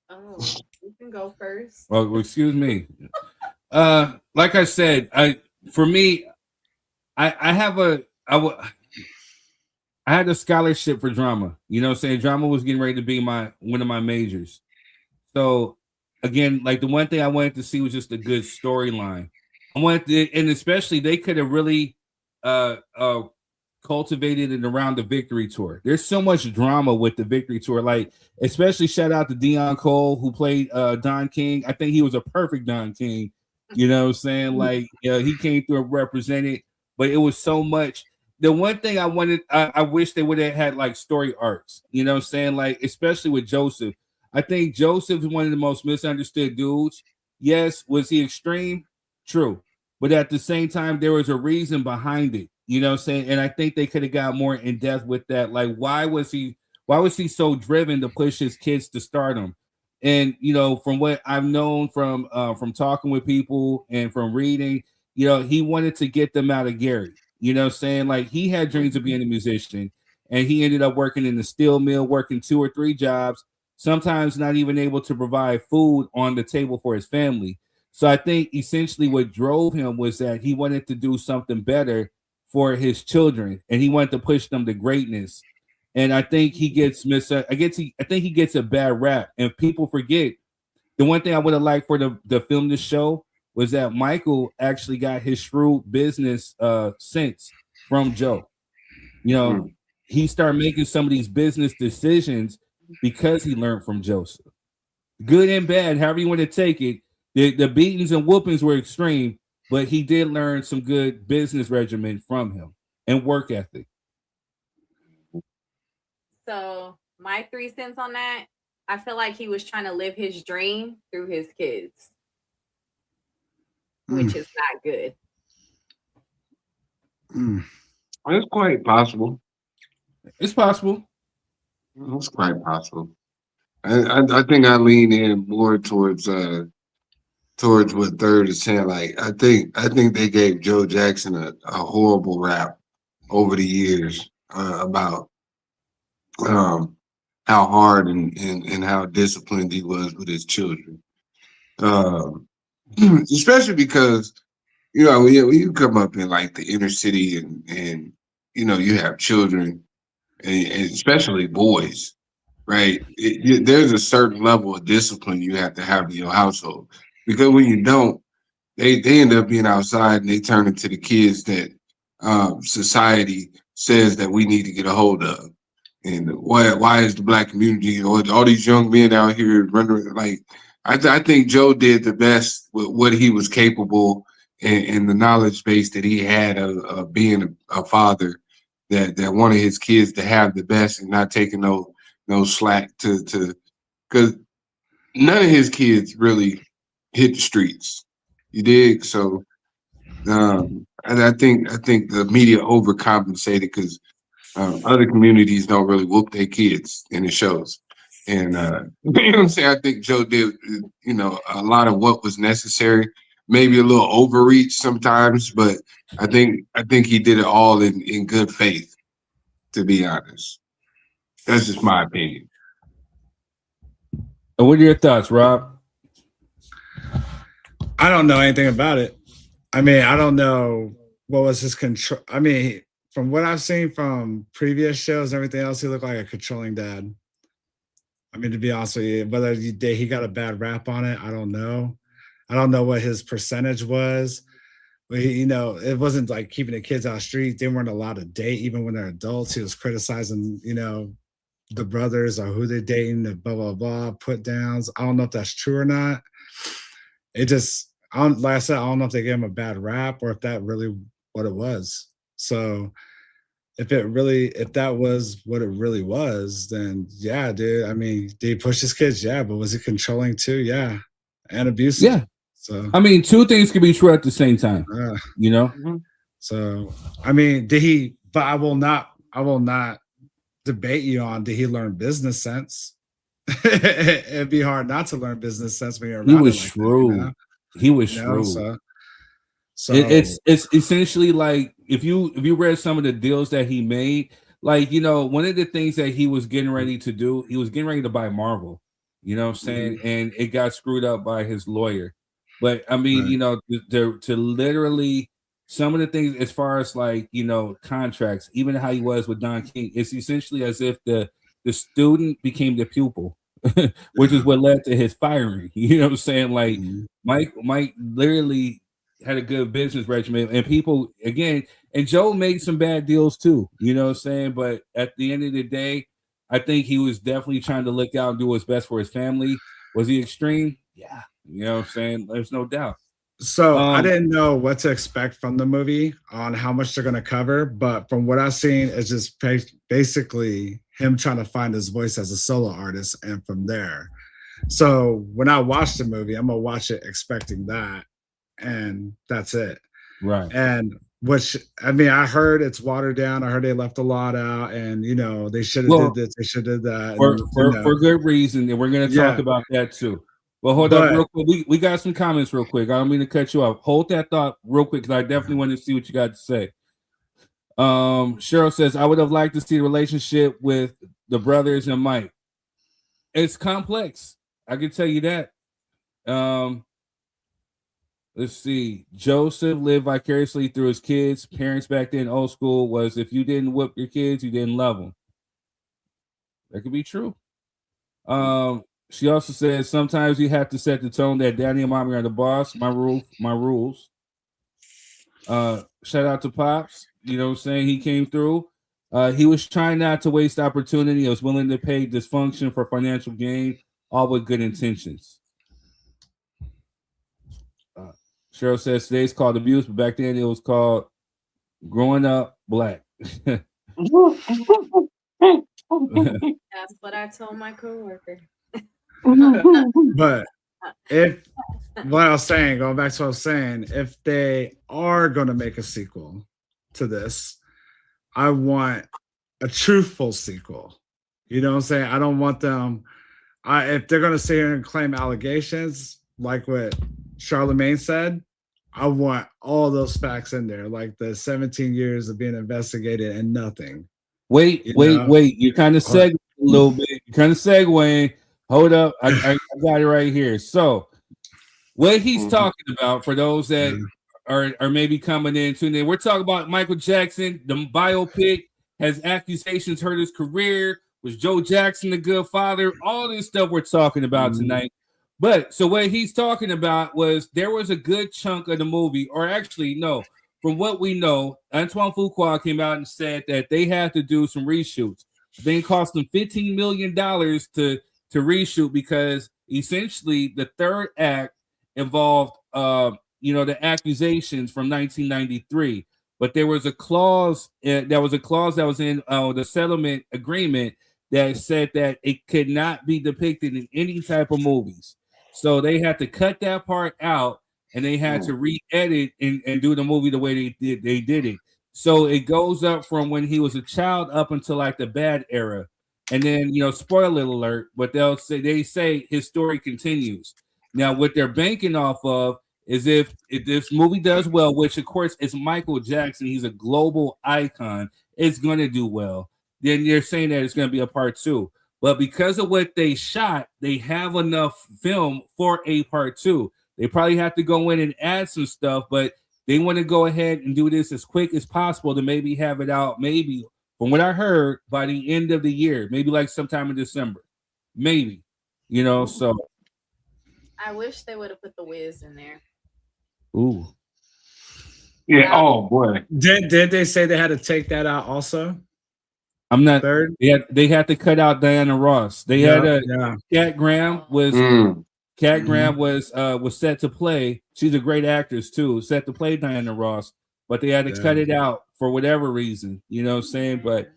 Oh, you can go first. Well, excuse me. Like I said, I had a scholarship for drama. You know what I'm saying? Drama was getting ready to be one of my majors. So again, like the one thing I wanted to see was just a good storyline. And especially they could have really cultivated it around the Victory Tour. There's so much drama with the Victory Tour. Like, especially shout out to Dion Cole, who played Don King. I think he was a perfect Don King. You know what I'm saying? Like, he came through and represented, but it was so much. The one thing I wish they would have had like story arcs. You know what I'm saying? Like, especially with Joseph. I think Joseph is one of the most misunderstood dudes. Yes, was he extreme? True. But at the same time, there was a reason behind it. You know what I'm saying? And I think they could have got more in depth with that. Like, why was he so driven to push his kids to stardom? And from what I've known from talking with people and from reading, he wanted to get them out of Gary. You know what I'm saying? Like, he had dreams of being a musician, and he ended up working in the steel mill, working 2 or 3 jobs, sometimes not even able to provide food on the table for his family. So I think essentially what drove him was that he wanted to do something better for his children, and he wanted to push them to greatness. And I think he gets I think he gets a bad rap, and people forget the one thing I would have liked for the film to show was that Michael actually got his shrewd business sense from Joe. he started making some of these business decisions because he learned from Joseph. Good and bad, however you want to take it. The beatings and whoopings were extreme, but he did learn some good business regimen from him and work ethic. So my 3 cents on that, I feel like he was trying to live his dream through his kids, which is not good. It's quite possible. It's possible. It's quite possible. I think I lean in more towards what Third is saying. Like I think they gave Joe Jackson a horrible rap over the years about how hard and how disciplined he was with his children. Especially because when you come up in like the inner city and you have children and especially boys, right? There's a certain level of discipline you have to have in your household, because when you don't, they end up being outside and they turn into the kids that society says that we need to get a hold of. And why is the Black community or all these young men out here running? Like I think Joe did the best with what he was capable and the knowledge base that he had of being a father that wanted his kids to have the best and not taking no slack to because none of his kids really hit the streets. You dig? So and I think the media overcompensated because other communities don't really whoop their kids in the shows. And you know what I'm saying? I think Joe did, a lot of what was necessary, maybe a little overreach sometimes, but I think he did it all in good faith, to be honest. That's just my opinion. And what are your thoughts, Rob? I don't know anything about it. I mean, I don't know what was his control. I mean, from what I've seen from previous shows and everything else, he looked like a controlling dad. I mean, to be honest with you, whether he got a bad rap on it, I don't know. I don't know what his percentage was. But it wasn't like keeping the kids out of the street. They weren't allowed to date even when they're adults. He was criticizing, the brothers or who they're dating, the blah, blah, blah, put downs. I don't know if that's true or not. It just, like I said, I don't know if they gave him a bad rap or if that really what it was. So if that was what it really was, then yeah, dude. I mean, did he push his kids? Yeah, but was he controlling too? Yeah, and abusive. Yeah. So I mean, two things can be true at the same time. So I mean, did he? But I will not debate you on did he learn business sense. It'd be hard not to learn business sense when you're around. He was shrewd. He was shrewd. So it's essentially like if you read some of the deals that he made, like one of the things that he was getting ready to do, he was getting ready to buy Marvel, you know what I'm saying, and it got screwed up by his lawyer. But I mean, to literally some of the things as far as like contracts, even how he was with Don King, it's essentially as if the student became the pupil, which is what led to his firing. You know what I'm saying? Like Mike literally had a good business regimen, and people again, and Joe made some bad deals too, you know what I'm saying? But at the end of the day, I think he was definitely trying to look out and do what's best for his family. Was he extreme? Yeah, you know what I'm saying? There's no doubt. So I didn't know what to expect from the movie on how much they're going to cover, but from what I've seen, it's just basically him trying to find his voice as a solo artist, and from there. So when I watch the movie, I'm gonna watch it expecting that, and that's it. Right. And which I mean, I heard it's watered down. I heard they left a lot out, and they should have did this, they should have did that, for good reason, and we're going to talk about that too. Well, hold up real quick. We got some comments real quick. I don't mean to cut you off. Hold that thought real quick because I definitely want to see what you got to say. Cheryl says, I would have liked to see the relationship with the brothers and Mike. It's complex. I can tell you that. Let's see. Joseph lived vicariously through his kids. Parents back then, old school, was if you didn't whip your kids, you didn't love them. That could be true. She also says sometimes you have to set the tone that daddy and mommy are the boss. My rules. Shout out to Pops. You know what I'm saying? He came through. He was trying not to waste opportunity. He was willing to pay dysfunction for financial gain, all with good intentions. Cheryl says today's called abuse, but back then it was called growing up black. That's what I told my coworker. But if what I was saying, going back to what I was saying, if they are going to make a sequel to this, I want a truthful sequel. You know what I'm saying? I don't want them. If they're going to sit here and claim allegations, like what Charlemagne said, I want all those facts in there, like the 17 years of being investigated and nothing. Wait. You're kind of segueing a little bit. You're kind of segueing. Hold up. I got it right here. So, what he's talking about, for those that are maybe coming in, tuning in, we're talking about Michael Jackson. The biopic has accusations hurt his career. Was Joe Jackson a good father? All this stuff we're talking about tonight. But so what he's talking about was there was a good chunk of the movie, or actually, no, from what we know, Antoine Fuqua came out and said that they had to do some reshoots. They cost them $15 million to reshoot because essentially the third act involved the accusations from 1993. But there was a clause that was in the settlement agreement that said that it could not be depicted in any type of movies. So they had to cut that part out and they had to re-edit and do the movie the way they did it. So it goes up from when he was a child up until like the bad era. And then, spoiler alert, but they say his story continues. Now, what they're banking off of is if this movie does well, which of course is Michael Jackson, he's a global icon, it's going to do well. Then they're saying that it's going to be a part 2. But because of what they shot, they have enough film for a part 2. They probably have to go in and add some stuff, but they want to go ahead and do this as quick as possible to maybe have it out, maybe, from what I heard, by the end of the year, maybe like sometime in December. Maybe, so. I wish they would have put the Wiz in there. Ooh. Yeah. Oh boy. Did they say they had to take that out also? I'm not. Third. They had to cut out Diana Ross. They had Cat Graham was Cat Graham was set to play. She's a great actress too. Set to play Diana Ross, but they had to cut it out for whatever reason. You know what I'm saying? But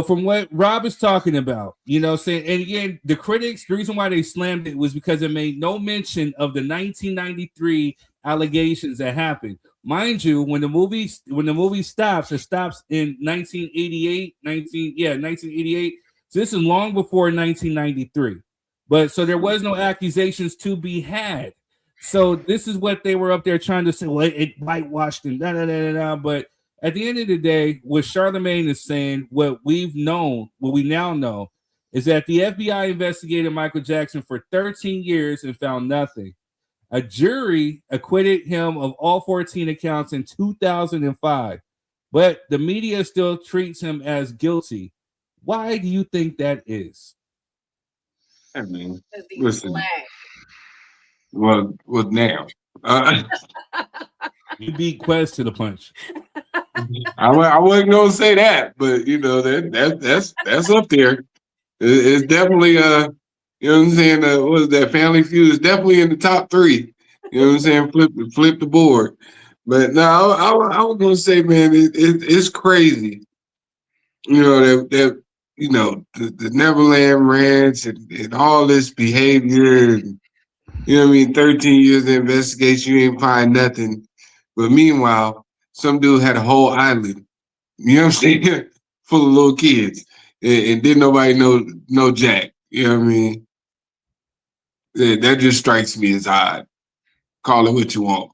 from what Rob is talking about, saying, and again, the critics, the reason why they slammed it was because it made no mention of the 1993 allegations that happened. Mind you, when the movie stops, it stops in 1988. So this is long before 1993. But so there was no accusations to be had. So this is what they were up there trying to say. Well, it whitewashed and But at the end of the day, what Charlemagne is saying, what we now know, is that the FBI investigated Michael Jackson for 13 years and found nothing. A jury acquitted him of all 14 accounts in 2005, but the media still treats him as guilty. Why do you think that is? I mean, Because he's listen. black. Well, now. You beat Quest to the punch. I wasn't gonna say that, but that's up there. It's definitely you know what I'm saying? What was that? Family Feud is definitely in the top 3. You know what I'm saying? Flip the board. But no, I was gonna say, man, it's crazy. That the Neverland Ranch and all this behavior. And, 13 years of investigation, you ain't find nothing. But meanwhile, some dude had a whole island. You know what I'm saying? Full of little kids, and didn't nobody know Jack. You know what I mean? That just strikes me as odd. Call it what you want.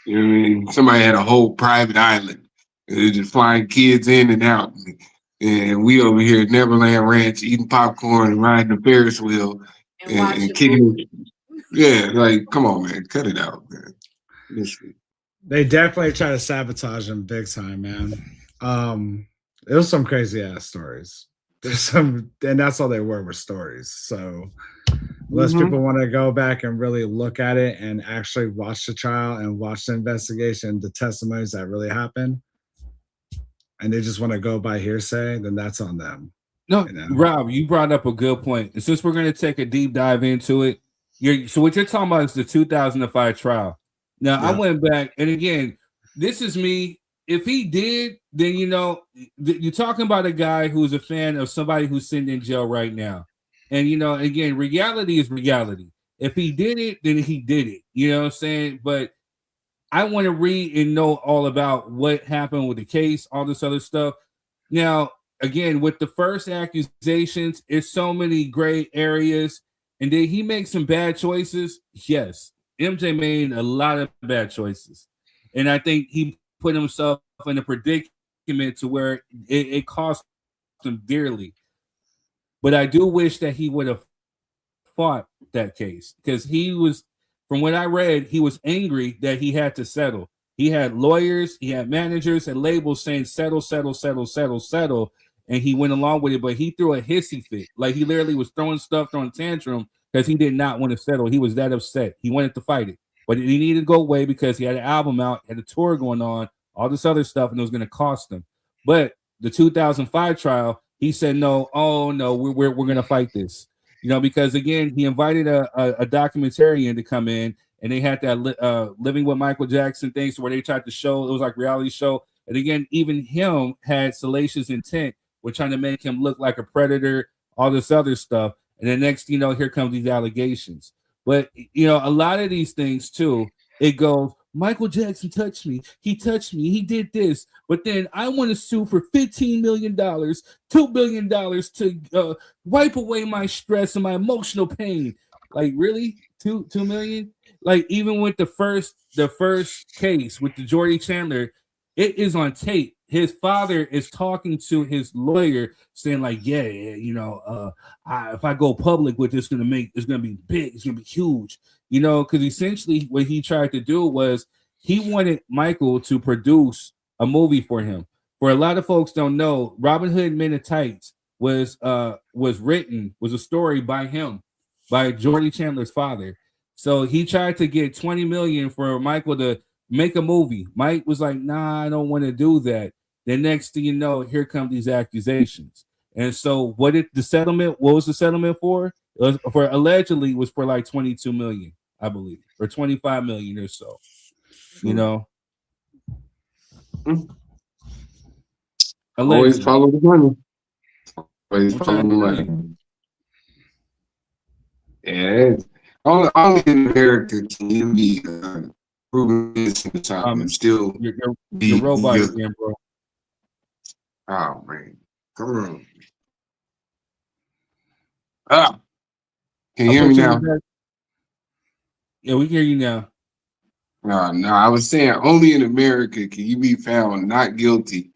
You know what I mean? Somebody had a whole private island. They're just flying kids in and out. And we over here at Neverland Ranch eating popcorn and riding the Ferris wheel and kicking. Yeah, like, come on, man. Cut it out, man. They definitely try to sabotage him big time, man. It was some crazy ass stories. And that's all they were stories. So unless people want to go back and really look at it and actually watch the trial and watch the investigation, the testimonies that really happened, and they just want to go by hearsay, then that's on them. No, You know? Rob, you brought up a good point. And since we're going to take a deep dive into it, so what you're talking about is the 2005 trial. Now, I went back, and again, this is me. If he did, then you're talking about a guy who's a fan of somebody who's sitting in jail right now. And again, reality is reality. If he did it, then he did it. You know what I'm saying? But I want to read and know all about what happened with the case, all this other stuff. Now, again, with the first accusations, it's so many gray areas. And did he make some bad choices? Yes. MJ made a lot of bad choices. And I think he put himself in a predicament to where it cost him dearly. But I do wish that he would have fought that case because he was, from what I read, he was angry that he had to settle. He had lawyers, he had managers and labels saying settle, settle, settle, settle, settle. And he went along with it, but he threw a hissy fit. Like he literally was throwing tantrum because he did not want to settle. He was that upset. He wanted to fight it, but he needed to go away because he had an album out, had a tour going on, all this other stuff, and it was going to cost him. But the 2005 trial, he said, no, oh no, we're going to fight this. Because again, he invited a documentarian to come in, and they had that Living with Michael Jackson things where they tried to show, it was like reality show. And again, even him had salacious intent. We're trying to make him look like a predator, all this other stuff. And then next, here comes these allegations. But, a lot of these things too, it goes, Michael Jackson touched me. He touched me. He did this. But then I want to sue for $15 million, $2 billion to wipe away my stress and my emotional pain. Like, really? $2 million? Like, even with the first case with the Jordy Chandler, it is on tape. His father is talking to his lawyer saying like, if I go public with this, it's gonna be big, it's gonna be huge, because essentially what he tried to do was he wanted Michael to produce a movie for him. For a lot of folks don't know, Robin Hood Men in Tights was a story by him, by Jordy Chandler's father. So he tried to get 20 million for Michael to make a movie. Mike was like, nah, I don't want to do that. Then next thing you know, here come these accusations. And so what was the settlement for? It was allegedly was for like 22 million, I believe, or 25 million or so. Always follow the money. Always follow the money. Yeah. Only in America can you be proven innocent and still be robot again, bro. Oh man, come on. Can you hear me now? Yeah, we can hear you now. No, I was saying only in America can you be found not guilty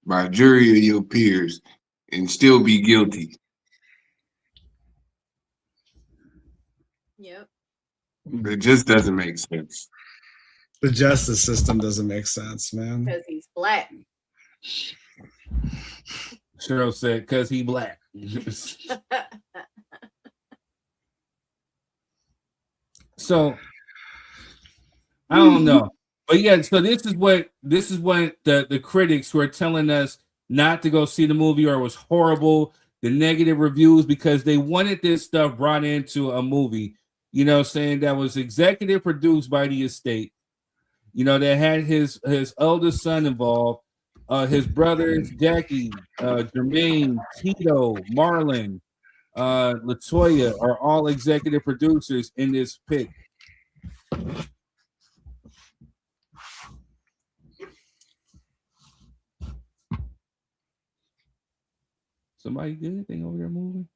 by a jury of your peers and still be guilty. Yep. It just doesn't make sense. The justice system doesn't make sense, man. Because he's black. Cheryl said, because he black. So I don't know. But yeah, so this is what the critics were telling us not to go see the movie, or it was horrible, the negative reviews, because they wanted this stuff brought into a movie, saying that was executive produced by the estate, that had his eldest son involved, his brothers, Jackie, Jermaine, Tito, Marlon, Latoya are all executive producers in this pick. Somebody get anything over there moving?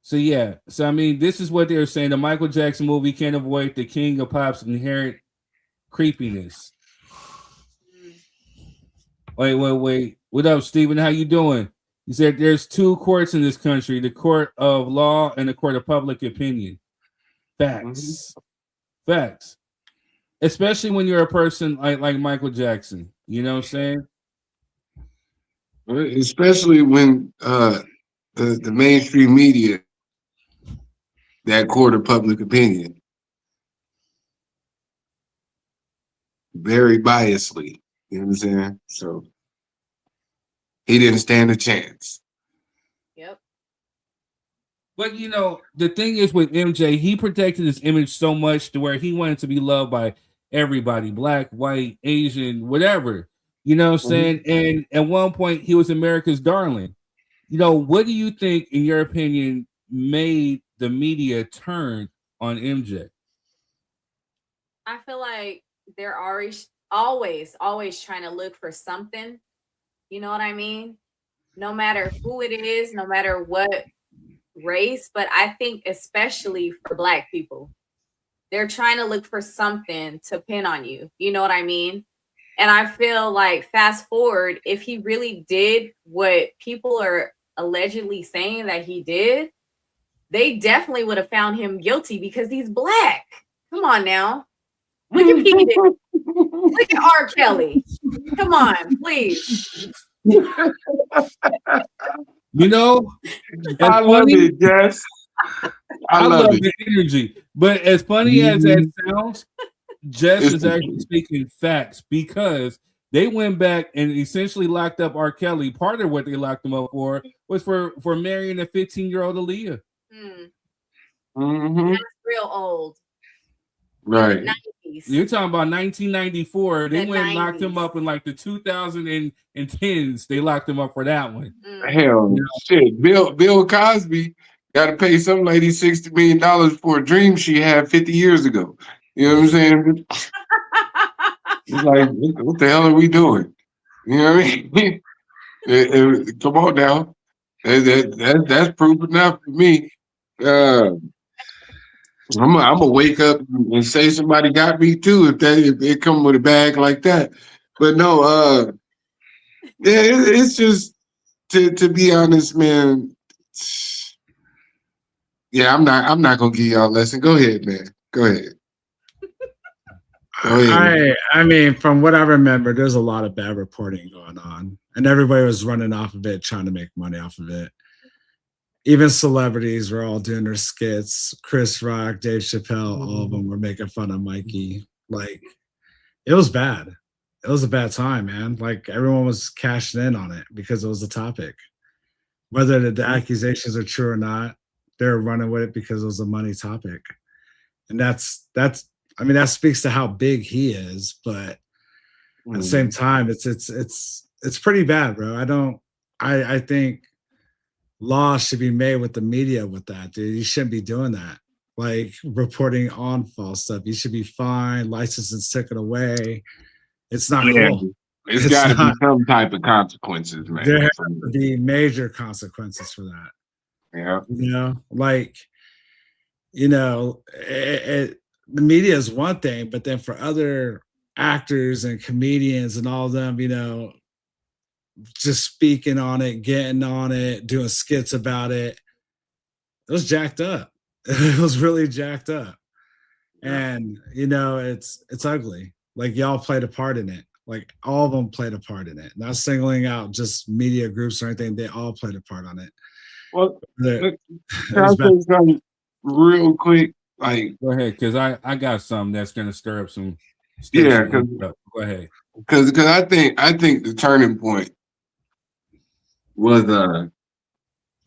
So yeah, I mean, this is what they're saying. The Michael Jackson movie can't avoid the King of Pop's inherent creepiness. Wait. What up, Steven? How you doing? He said there's two courts in this country, the court of law and the court of public opinion. Facts. Facts. Especially when you're a person like Michael Jackson. You know what I'm saying? Especially when the mainstream media, that court of public opinion. very biasly. You know what I'm saying? So he didn't stand a chance. Yep. But you know, the thing is with MJ, he protected his image so much to where he wanted to be loved by everybody, black, white, Asian, whatever. You know what I'm saying? And at one point he was America's darling. You know, what do you think, in your opinion, made the media turn on MJ? I feel like they're always trying to look for something. You know what I mean? No matter who it is, no matter what race, but I think especially for Black people, they're trying to look for something to pin on you. You know what I mean? And I feel like fast forward, if he really did what people are allegedly saying that he did, they definitely would have found him guilty because he's Black. Come on now. Look at P. Diddy. Look at R. Kelly. Come on, please. You know, I love it, Jess. I love it. the energy. But as funny as that sounds, Jess is actually speaking facts because they went back and essentially locked up R. Kelly. Part of what they locked him up for was for marrying a 15-year-old Aaliyah. That's real old. Right. You're talking about 1994. They The went and locked him up in like the 2010s. They locked him up for that one. Hell, shit. Bill Cosby got to pay some lady $60 million for a dream she had 50 years ago. You know what I'm saying? It's like, what the hell are we doing? You know what I mean? Come on now. That's proof enough for me. I'm gonna wake up and say somebody got me too if they come with a bag like that. But no, yeah, it's just to be honest, man. Yeah, I'm not gonna give y'all a lesson. Go ahead, man. Go ahead. I mean, from what I remember, there's a lot of bad reporting going on, and everybody was running off of it, trying to make money off of it. Even celebrities were all doing their skits. Chris Rock, Dave Chappelle, all of them were making fun of Mikey. Like, it was bad. It was a bad time, man. Like, everyone was cashing in on it because it was a topic. Whether the accusations are true or not, they're running with it because it was a money topic. And that's I mean, that speaks to how big he is, but at the same time, it's pretty bad, bro. I think laws should be made with the media with that, dude. You shouldn't be doing that. Like, reporting on false stuff. You should be fined, licenses taken away. It's not cool. It's got to be some type of consequences, man. There have to be major consequences for that. Yeah. You know, like, you know, the media is one thing, but then for other actors and comedians and all of them, you know, just speaking on it, getting on it, doing skits about it, it was jacked up. It was really jacked up. And, you know, it's ugly. Like, y'all played a part in it. Like, all of them played a part in it. Not singling out just media groups or anything. They all played a part on it. Well, can I say something real quick? Like, go ahead, because I got something that's gonna stir up some. Yeah, go ahead. Because I think the turning point was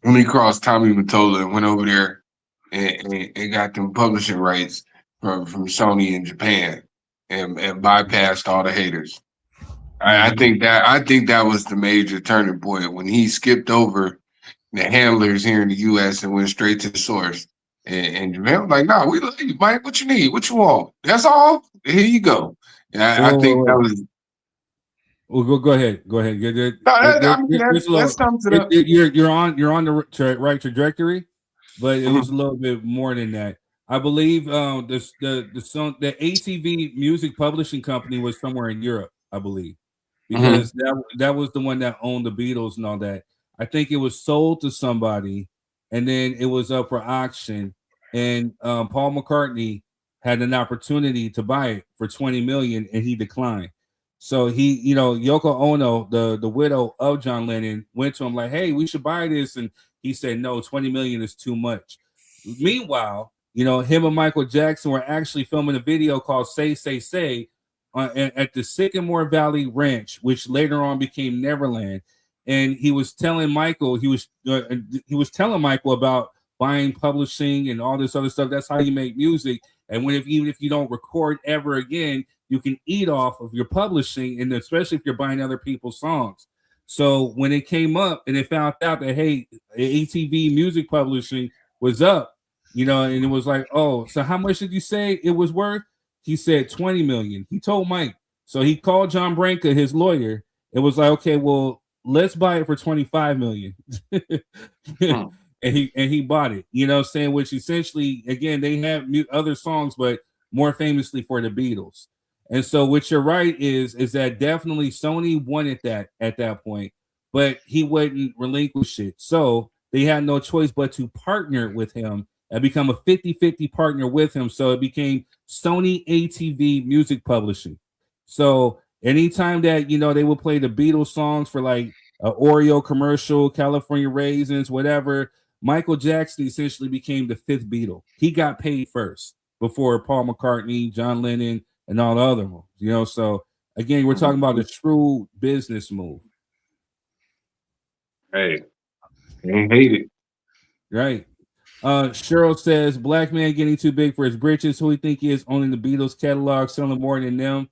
when he crossed Tommy Mottola and went over there and got them publishing rights from Sony in Japan and bypassed all the haters. I think that was the major turning point when he skipped over the handlers here in the U.S. and went straight to the source. And Japan was like, "Nah, we love you, Mike. What you need? What you want? That's all. Here you go." And I think that was. Well, go ahead. Go ahead. That sums it up. You're on the right trajectory, but it was a little bit more than that. I believe the ATV Music Publishing Company was somewhere in Europe, I believe, because that was the one that owned the Beatles and all that. I think it was sold to somebody, and then it was up for auction, and Paul McCartney had an opportunity to buy it for $20 million, and he declined. So he, you know, Yoko Ono, the widow of John Lennon, went to him like, "Hey, we should buy this," and he said, "No, 20 million is too much." Meanwhile, you know, him and Michael Jackson were actually filming a video called "Say Say Say," at the Sycamore Valley Ranch, which later on became Neverland. And he was telling Michael, he was telling Michael about buying publishing and all this other stuff. That's how you make music. And even if you don't record ever again, you can eat off of your publishing, and especially if you're buying other people's songs. So when it came up and they found out that, hey, ATV Music Publishing was up, and it was like, oh, so how much did you say it was worth? He said 20 million. He told Mike. So he called John Branca, his lawyer. It was like, okay, well, let's buy it for 25 million. and he bought it, saying, which essentially, again, they have other songs, but more famously for the Beatles. And so what you're right is that definitely Sony wanted that at that point, but he wouldn't relinquish it. So they had no choice but to partner with him and become a 50-50 partner with him. So it became Sony ATV Music Publishing. So anytime that, they would play the Beatles songs for like Oreo commercial, California Raisins, whatever, Michael Jackson essentially became the fifth Beatle. He got paid first before Paul McCartney, John Lennon, and all the other ones, So again, we're talking about a true business move. Hey, ain't hate it. Right. Cheryl says, black man getting too big for his britches. Who he think he is, owning the Beatles catalog, selling more than them?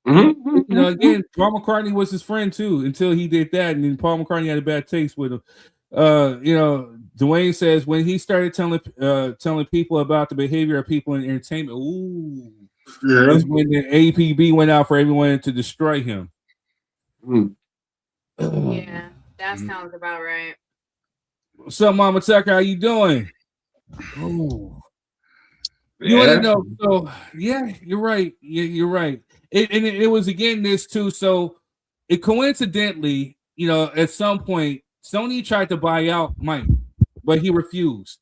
Again, Paul McCartney was his friend too until he did that, and then Paul McCartney had a bad taste with him. Dwayne says when he started telling people about the behavior of people in entertainment, is when the APB went out for everyone to destroy him. Yeah, that sounds about right. What's up, Mama Tucker? How you doing? Oh, you want to know? So yeah, you're right. You're right. It was again this too. So it coincidentally, at some point, Sony tried to buy out Mike, but he refused.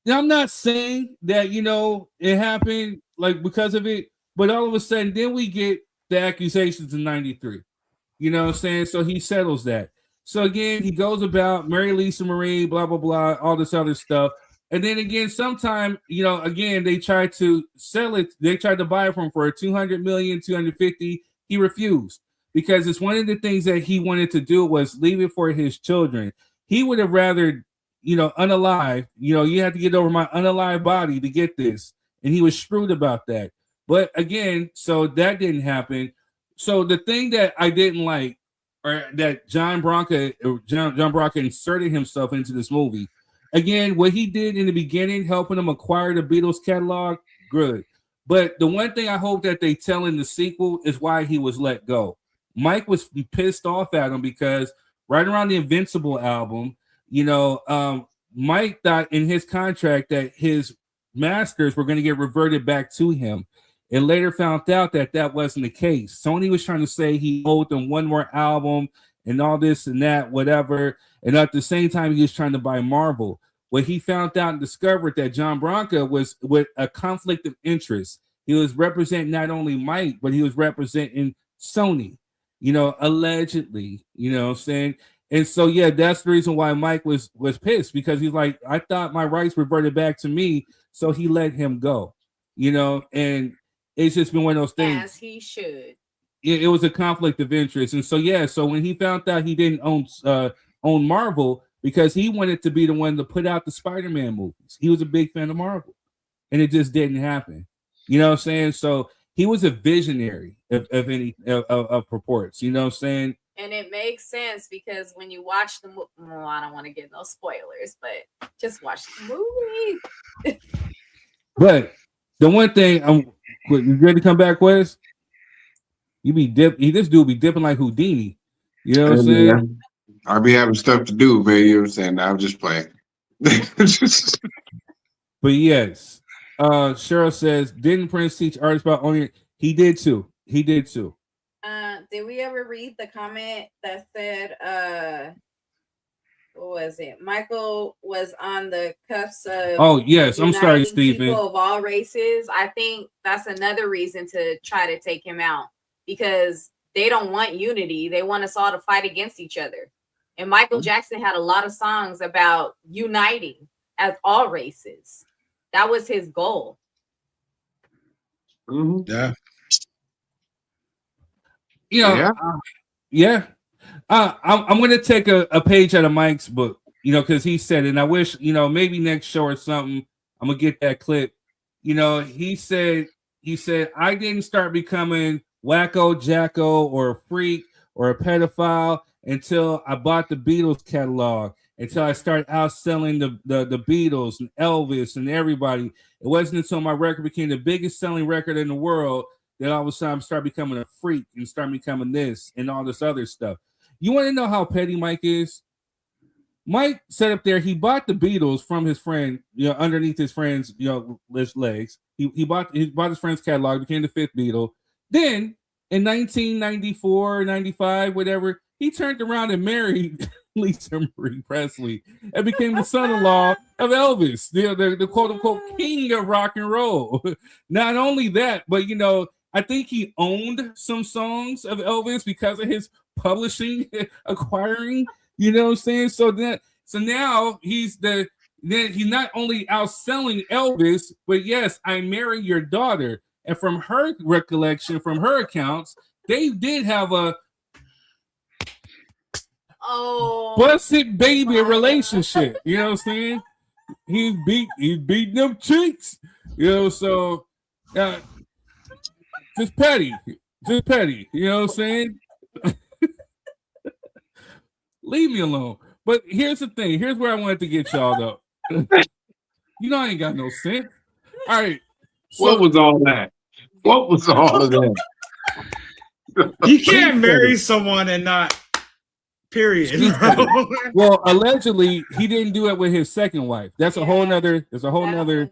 Now, I'm not saying that it happened like because of it, but all of a sudden, then we get the accusations in '93. You know what I'm saying? So he settles that. So again, he goes about Mary Lisa Marie, blah blah blah, all this other stuff. And then again, sometime, again, they tried to sell it. They tried to buy it from for 200 million, 250. He refused because it's one of the things that he wanted to do was leave it for his children. He would have rather, unalive, you have to get over my unalive body to get this. And he was shrewd about that. But again, so that didn't happen. So the thing that I didn't like, or that John Branca inserted himself into this movie. Again, what he did in the beginning, helping him acquire the Beatles catalog, good. But the one thing I hope that they tell in the sequel is why he was let go. Mike was pissed off at him because right around the Invincible album, Mike thought in his contract that his masters were going to get reverted back to him. And later found out that that wasn't the case. Sony was trying to say he owed them one more album and all this and that, whatever. And at the same time, he was trying to buy Marvel. What he found out and discovered that John Branca was with a conflict of interest. He was representing not only Mike, but he was representing Sony, allegedly, what I'm saying? And so, yeah, that's the reason why Mike was pissed, because he's like, I thought my rights reverted back to me. So he let him go, and it's just been one of those things. As he should. It was a conflict of interest. And so, yeah, so when he found out he didn't own Marvel, because he wanted to be the one to put out the Spider-Man movies. He was a big fan of Marvel. And it just didn't happen. You know what I'm saying? So he was a visionary of purports. You know what I'm saying? And it makes sense because when you watch the movie, well, I don't want to get no spoilers, but just watch the movie. But the one thing, you ready to come back, Wes? You be this dude be dipping like Houdini. You know what I'm saying? I be having stuff to do, man. You know what I'm saying? I'm just playing. But yes, Cheryl says, didn't Prince teach artists about owning it? He did too. Did we ever read the comment that said, what was it? Michael was on the cuffs of. Oh yes, I'm sorry, Stephen. People of all races. I think that's another reason to try to take him out, because they don't want unity. They want us all to fight against each other. And Michael Jackson had a lot of songs about uniting as all races. That was his goal. Yeah. You know, yeah. I'm going to take a page out of Mike's book, you know, because he said, and I wish, you know, maybe next show or something, I'm going to get that clip. You know, he said, I didn't start becoming wacko, jacko, or a freak or a pedophile until I bought the Beatles catalog, until I started outselling the Beatles and Elvis and everybody. It wasn't until my record became the biggest selling record in the world that all of a sudden I started becoming a freak and start becoming this and all this other stuff. You want to know how petty Mike is? Mike said up there, he bought the Beatles from his friend, you know, underneath his friend's, you know, legs. He bought his friend's catalog, became the fifth Beatle. Then in 1994, 95, whatever, he turned around and married Lisa Marie Presley and became the son-in-law of Elvis, the quote-unquote king of rock and roll. Not only that, but, you know, I think he owned some songs of Elvis because of his publishing, acquiring, you know what I'm saying? So now he's not only outselling Elvis, but yes, I marry your daughter. And from her recollection, from her accounts, they did have a busted baby relationship. You know what I'm saying? He's beating them cheeks. You know, so just petty. You know what I'm saying? Leave me alone. But here's the thing. Here's where I wanted to get y'all though. You know I ain't got no sense. All right. So, what was all that? What was all of that? You can't marry someone and not. Period. Well, allegedly he didn't do it with his second wife. That's a whole nother. There's a whole nother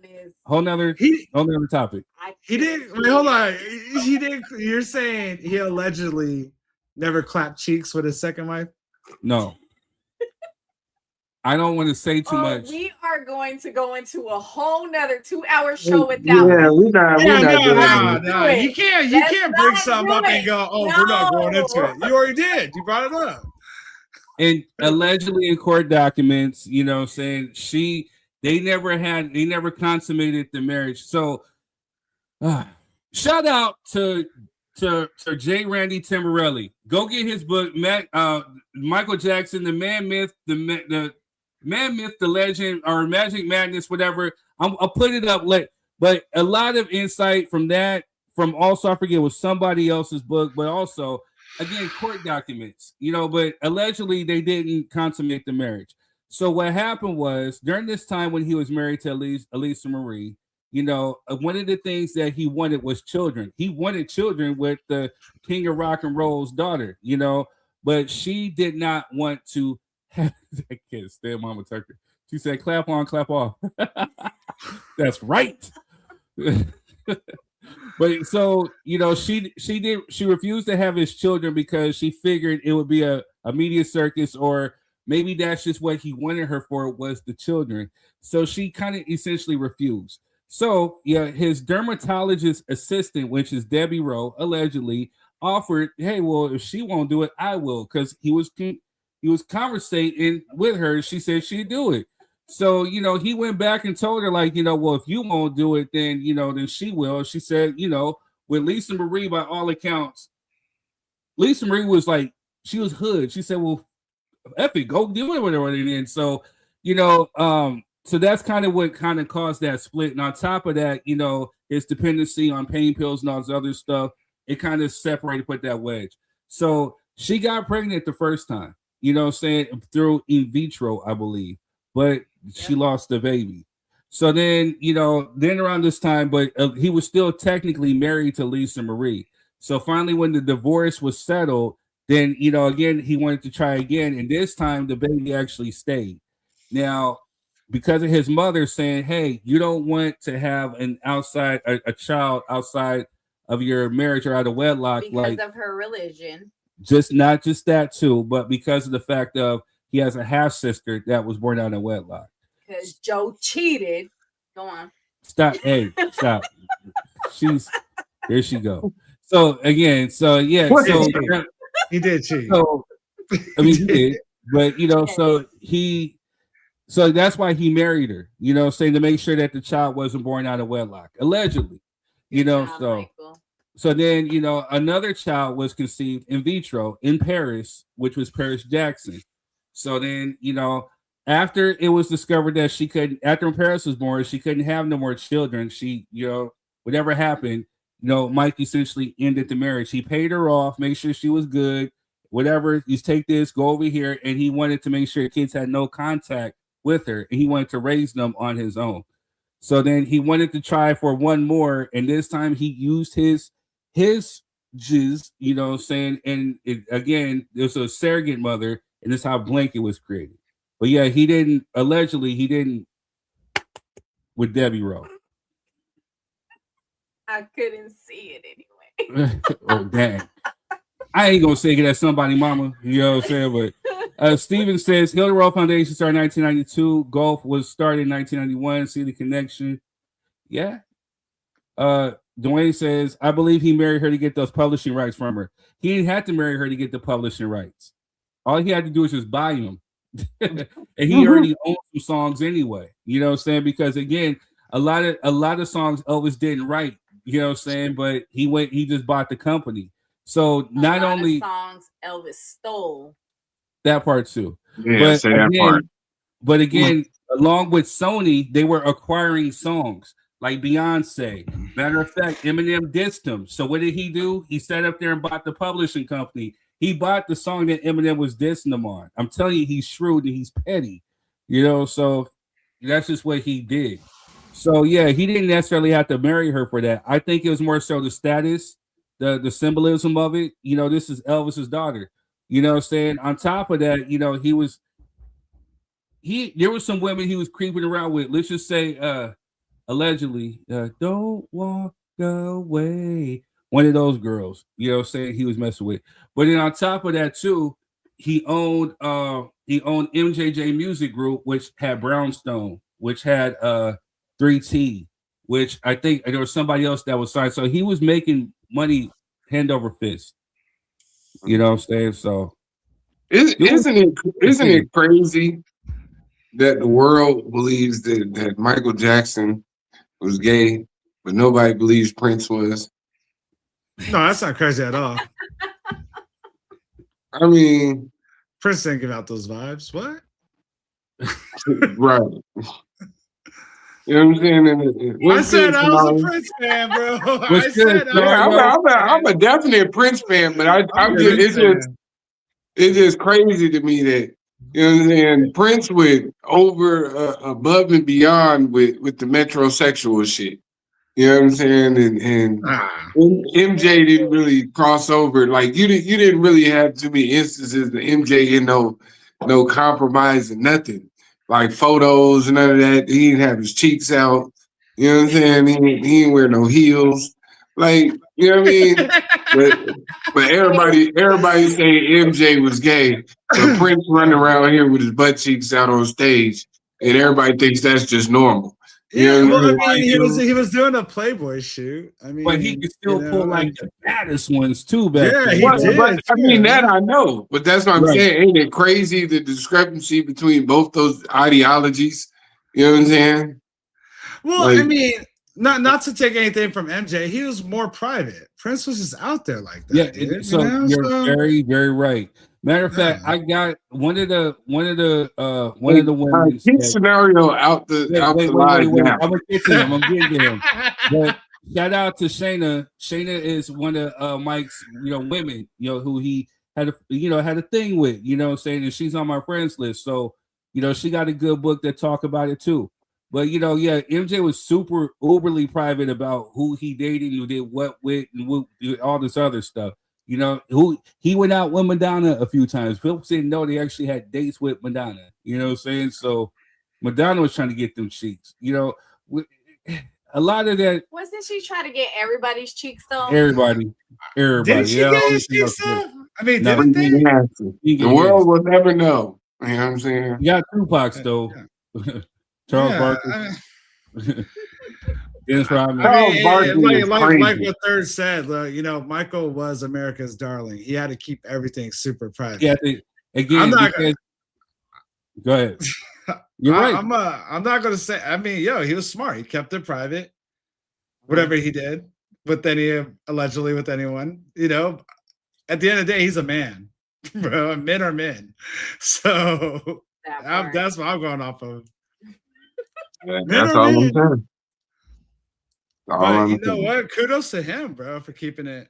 topic. He didn't. Wait, hold on. He didn't. You're saying he allegedly never clapped cheeks with his second wife? No. I don't want to say too much. We are going to go into a whole nother 2-hour show with that. Yeah, we're not no. You can't bring something up and go, oh, we're not going into it. You already did. You brought it up. And allegedly in court documents, you know, saying they never consummated the marriage. So shout out to J. Randy Timberelli. Go get his book, Michael Jackson, the Man Myth, the Man Myth, the Legend, or Magic Madness, whatever. I'll put it up late. But a lot of insight from that, from also, I forget, it was somebody else's book, but also, again, court documents, you know, but allegedly they didn't consummate the marriage. So what happened was, during this time when he was married to Elisa Marie, you know, one of the things that he wanted was children. He wanted children with the king of rock and roll's daughter, you know, but she did not want to have that kiss. Damn, Mama Tucker. She said, clap on, clap off. That's right. But so, you know, she refused to have his children because she figured it would be a media circus, or maybe that's just what he wanted her for, was the children. So she kind of essentially refused. So yeah, his dermatologist assistant, which is Debbie Rowe, allegedly offered, hey, well, if she won't do it, I will, because he was conversating with her. She said she'd do it. So, you know, he went back and told her, like, you know, well, if you won't do it, then, you know, then she will. She said, you know, with Lisa Marie, by all accounts, Lisa Marie was like, she was hood. She said, well, F it, go do it with her. And so, you know, so that's kind of what kind of caused that split. And on top of that, you know, his dependency on pain pills and all this other stuff, it kind of separated, put that wedge. So she got pregnant the first time, you know, saying through in vitro, I believe, but she lost the baby. So then, you know, then around this time, but he was still technically married to Lisa Marie. So finally, when the divorce was settled, then, you know, again, he wanted to try again. And this time the baby actually stayed. Now, because of his mother saying, hey, you don't want to have a child outside of your marriage or out of wedlock. Because of her religion. Not just that too, but because of the fact of he has a half sister that was born out of wedlock. Because Joe cheated. Go on. Stop. Hey, stop. There she go. So again, so yeah. So he did cheat. So I mean he did. But you know, so that's why he married her, you know, saying to make sure that the child wasn't born out of wedlock, allegedly. You know, so Michael. So then, another child was conceived in vitro in Paris, which was Paris Jackson. So then, after it was discovered that she couldn't, after Paris was born, she couldn't have no more children. She, whatever happened, Mike essentially ended the marriage. He paid her off, make sure she was good, whatever. You take this, go over here, and he wanted to make sure kids had no contact with her, and he wanted to raise them on his own. So then he wanted to try for one more, and this time he used his jizz, what I'm saying? And again, there's a surrogate mother, and this is how Blanket was created. But yeah, he didn't with Debbie Rowe. I couldn't see it anyway. Oh, dang. I ain't gonna say it at somebody mama, you know what I'm saying? But Steven says Hilda Rowe Foundation started in 1992. Golf was started in 1991. See the connection. Yeah. Dwayne says, I believe he married her to get those publishing rights from her. He didn't have to marry her to get the publishing rights. All he had to do is just buy them. And he already owned some songs anyway. You know what I'm saying? Because again, a lot of songs Elvis didn't write, you know what I'm saying? But he just bought the company. So not only songs Elvis stole. That part too. Yeah, say that part. But again, along with Sony, they were acquiring songs like Beyonce. Matter of fact, Eminem dissed him. So what did he do? He sat up there and bought the publishing company. He bought the song that Eminem was dissing him on. I'm telling you, he's shrewd and he's petty. So that's just what he did. So yeah, he didn't necessarily have to marry her for that. I think it was more so the status, the symbolism of it. This is Elvis's daughter. You know what I'm saying? On top of that, there was some women he was creeping around with. Let's just say allegedly, don't walk away. One of those girls, saying he was messing with. But then on top of that, too, he owned MJJ Music Group, which had Brownstone, which had 3T, which I think there was somebody else that was signed. So he was making money hand over fist. You know what I'm saying? So isn't it crazy that the world believes that Michael Jackson was gay, but nobody believes Prince was? No, that's not crazy at all. I mean, Prince didn't give out those vibes. What? Right. You know what I'm saying? I said I was a Prince fan, bro. I'm a definite Prince fan, but it's just crazy to me that, you know what I'm saying, Prince went above and beyond with the metrosexual shit. You know what I'm saying? And MJ didn't really cross over. Like you didn't really have too many instances of MJ in no compromise and nothing. Like photos and none of that. He didn't have his cheeks out. You know what I'm saying? He didn't wear no heels. Like, you know what I mean? But everybody saying MJ was gay. But Prince running around here with his butt cheeks out on stage, and everybody thinks that's just normal. Yeah, well, I mean, he was doing a Playboy shoot. I mean, but he could still pull like the baddest ones too. Back then. He did. But, I mean, that I know, but that's what I'm saying. Ain't it crazy the discrepancy between both those ideologies? You know what I'm saying? Well, I mean, not to take anything from MJ, he was more private. Prince was just out there like that. Yeah, you're very, very right. Matter of fact, I got one of the women. Scenario out the line. I'm gonna get to him. I'm getting to him. But shout out to Shayna. Shayna is one of Mike's, women, who he had a thing with, what I'm saying, and she's on my friends list. So, she got a good book that talk about it too. But MJ was super uberly private about who he dated, who did what with, and all this other stuff. Who he went out with Madonna a few times. Folks didn't know they actually had dates with Madonna. You know what I'm saying? So Madonna was trying to get them cheeks. A lot of that. Wasn't she trying to get everybody's cheeks though? Everybody. Did she get his cheeks though? I mean, didn't they? The world will never know. You know what I'm saying? You got Tupac's though. Charles Barkley. Dennis Rodman. Like what Third said, Michael was America's darling. He had to keep everything super private. Yeah, again, go ahead. You're right. I'm not gonna say. I mean, he was smart. He kept it private. Whatever he did. with allegedly with anyone. You know, at the end of the day, he's a man, bro. Men are men, so that's what I'm going off of. Men That's are all I'm men. saying. But you know what? Kudos to him, bro, for keeping it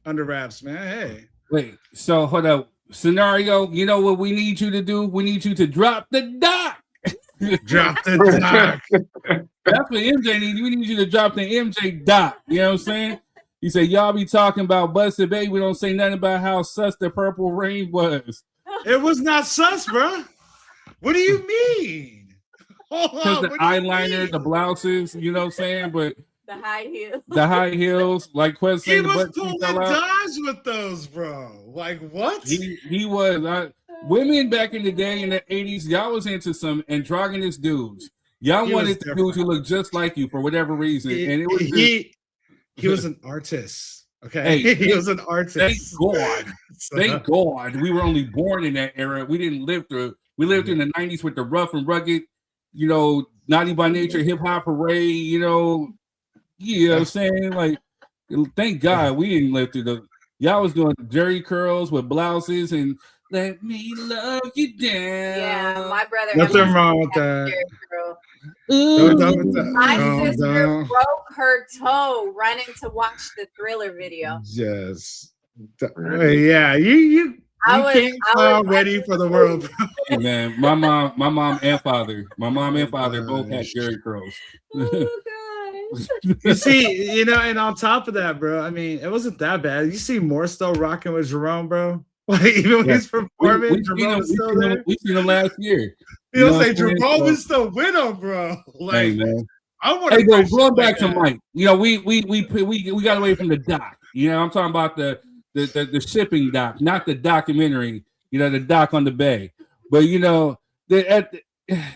under wraps, man. Hey. Wait, so hold up. Scenario, you know what we need you to do? We need you to drop the doc. Drop the doc. That's what MJ needs. We need you to drop the MJ doc. You know what I'm saying? You say, y'all be talking about Busted Baby. We don't say nothing about how sus the Purple Rain was. It was not sus, bro. What do you mean? Because the eyeliner, the blouses, you know what I'm saying? But the high heels. The high heels, like Quest saying, he the was butt pulling fell out. dimes with those, bro. Like what? He was. Women back in the day in the 80s, y'all was into some androgynous dudes. Y'all wanted the dudes who looked just like you for whatever reason, and it was he was an artist. Okay, Hey, he was an artist. Thank God. Thank God. We were only born in that era. We didn't live through. We lived in the 90s with the rough and rugged, you know, Naughty by Nature, hip hop parade. You know what I'm saying? Like, thank God we didn't live through the. Y'all was doing jerry curls with blouses and let me love you down. Yeah, my brother. Nothing wrong with that. My sister broke her toe running to watch the Thriller video. Yes. Yeah, you can't fall ready for the world. Hey, man, my mom and father both had jerry curls. You see, you know, and on top of that, bro, I mean, it wasn't that bad. You see more still rocking with Jerome, bro. Like even when he's performing, Jerome is still there. We seen him last year. You know, say Jerome is still with him, bro. Like, hey man, I want to. Hey, though, going back to Mike, you know, we got away from the doc. You know, I'm talking about the shipping doc, not the documentary. You know, the doc on the bay. But you know,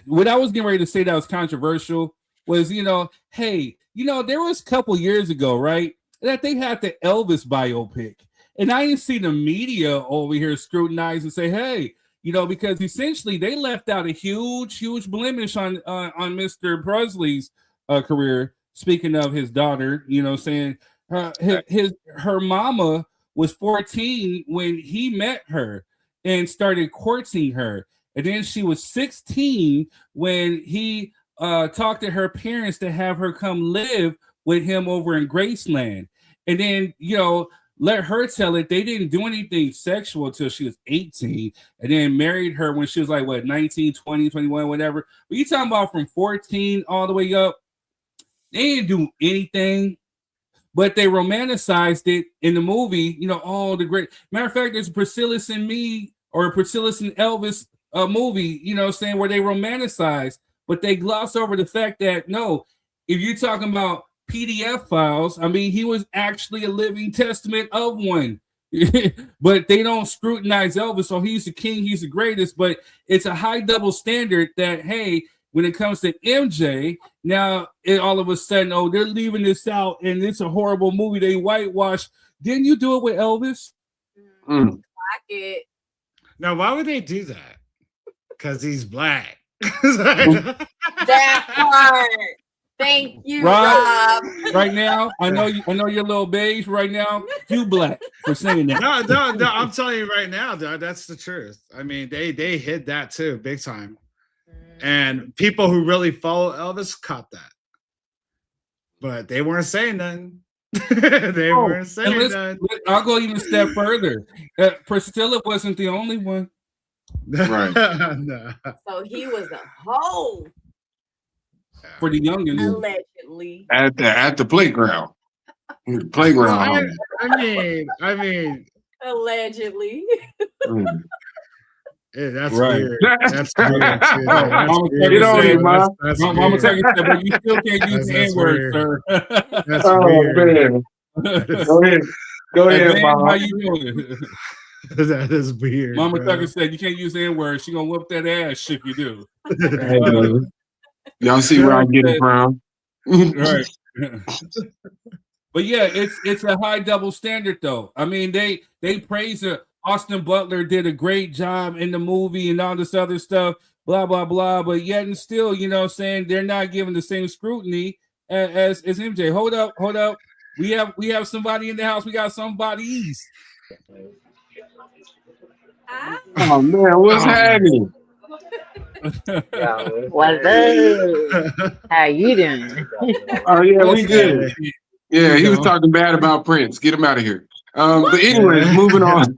what I was getting ready to say that was controversial was, you know, hey, you know, there was a couple years ago, right, that they had the Elvis biopic, and I didn't see the media over here scrutinize and say, hey, you know, because essentially they left out a huge blemish on Mr. Presley's career. Speaking of his daughter, you know, saying her mama was 14 when he met her and started courting her, and then she was 16 when he talked to her parents to have her come live with him over in Graceland, and then, you know, let her tell it they didn't do anything sexual until she was 18, and then married her when she was like, what, 19, 20, 21, whatever. But you talking about from 14 all the way up, they didn't do anything, but they romanticized it in the movie. You know, all the great. Matter of fact, there's Priscilla and Me or Priscilla and Elvis movie, you know, saying where they romanticize, but they gloss over the fact that no, if you're talking about PDF files, I mean, he was actually a living testament of one. But they don't scrutinize Elvis, so he's the king, he's the greatest. But it's a high double standard that, hey, when it comes to MJ, now all of a sudden, oh, they're leaving this out and it's a horrible movie. They whitewash. Didn't you do it with Elvis? Like it. Now, why would they do that? Because he's black. That part. Thank you, Rob. Right now, I know you're a little beige right now. You black for saying that. No, I'm telling you right now, dog, that's the truth. I mean, they hid that too, big time. And people who really follow Elvis caught that. But they weren't saying nothing. They weren't saying nothing. I'll go even a step further. Priscilla wasn't the only one. Right. No. So he was a hoe. For the youngins. Allegedly. At the playground. Playground. I mean. Allegedly. Yeah, that's right. Weird. That's weird. Mama Tucker said, but you still can't use the N-word, sir. That's weird. Man. Go ahead, Mama. How you doing? That is weird. Mama Tucker said you can't use the N-word. She gonna whip that ass if you do. Y'all see where I get it from. Right. But yeah, it's a high double standard though. I mean, they praise it. Austin Butler did a great job in the movie and all this other stuff, blah, blah, blah. But yet and still, you know what I'm saying, they're not giving the same scrutiny as MJ. Hold up. We have somebody in the house. We got somebody's. Oh man, what's happening? What's up? How you doing? Oh yeah, we good. Yeah, he was know. talking bad about Prince. Get him out of here. But anyways, moving on.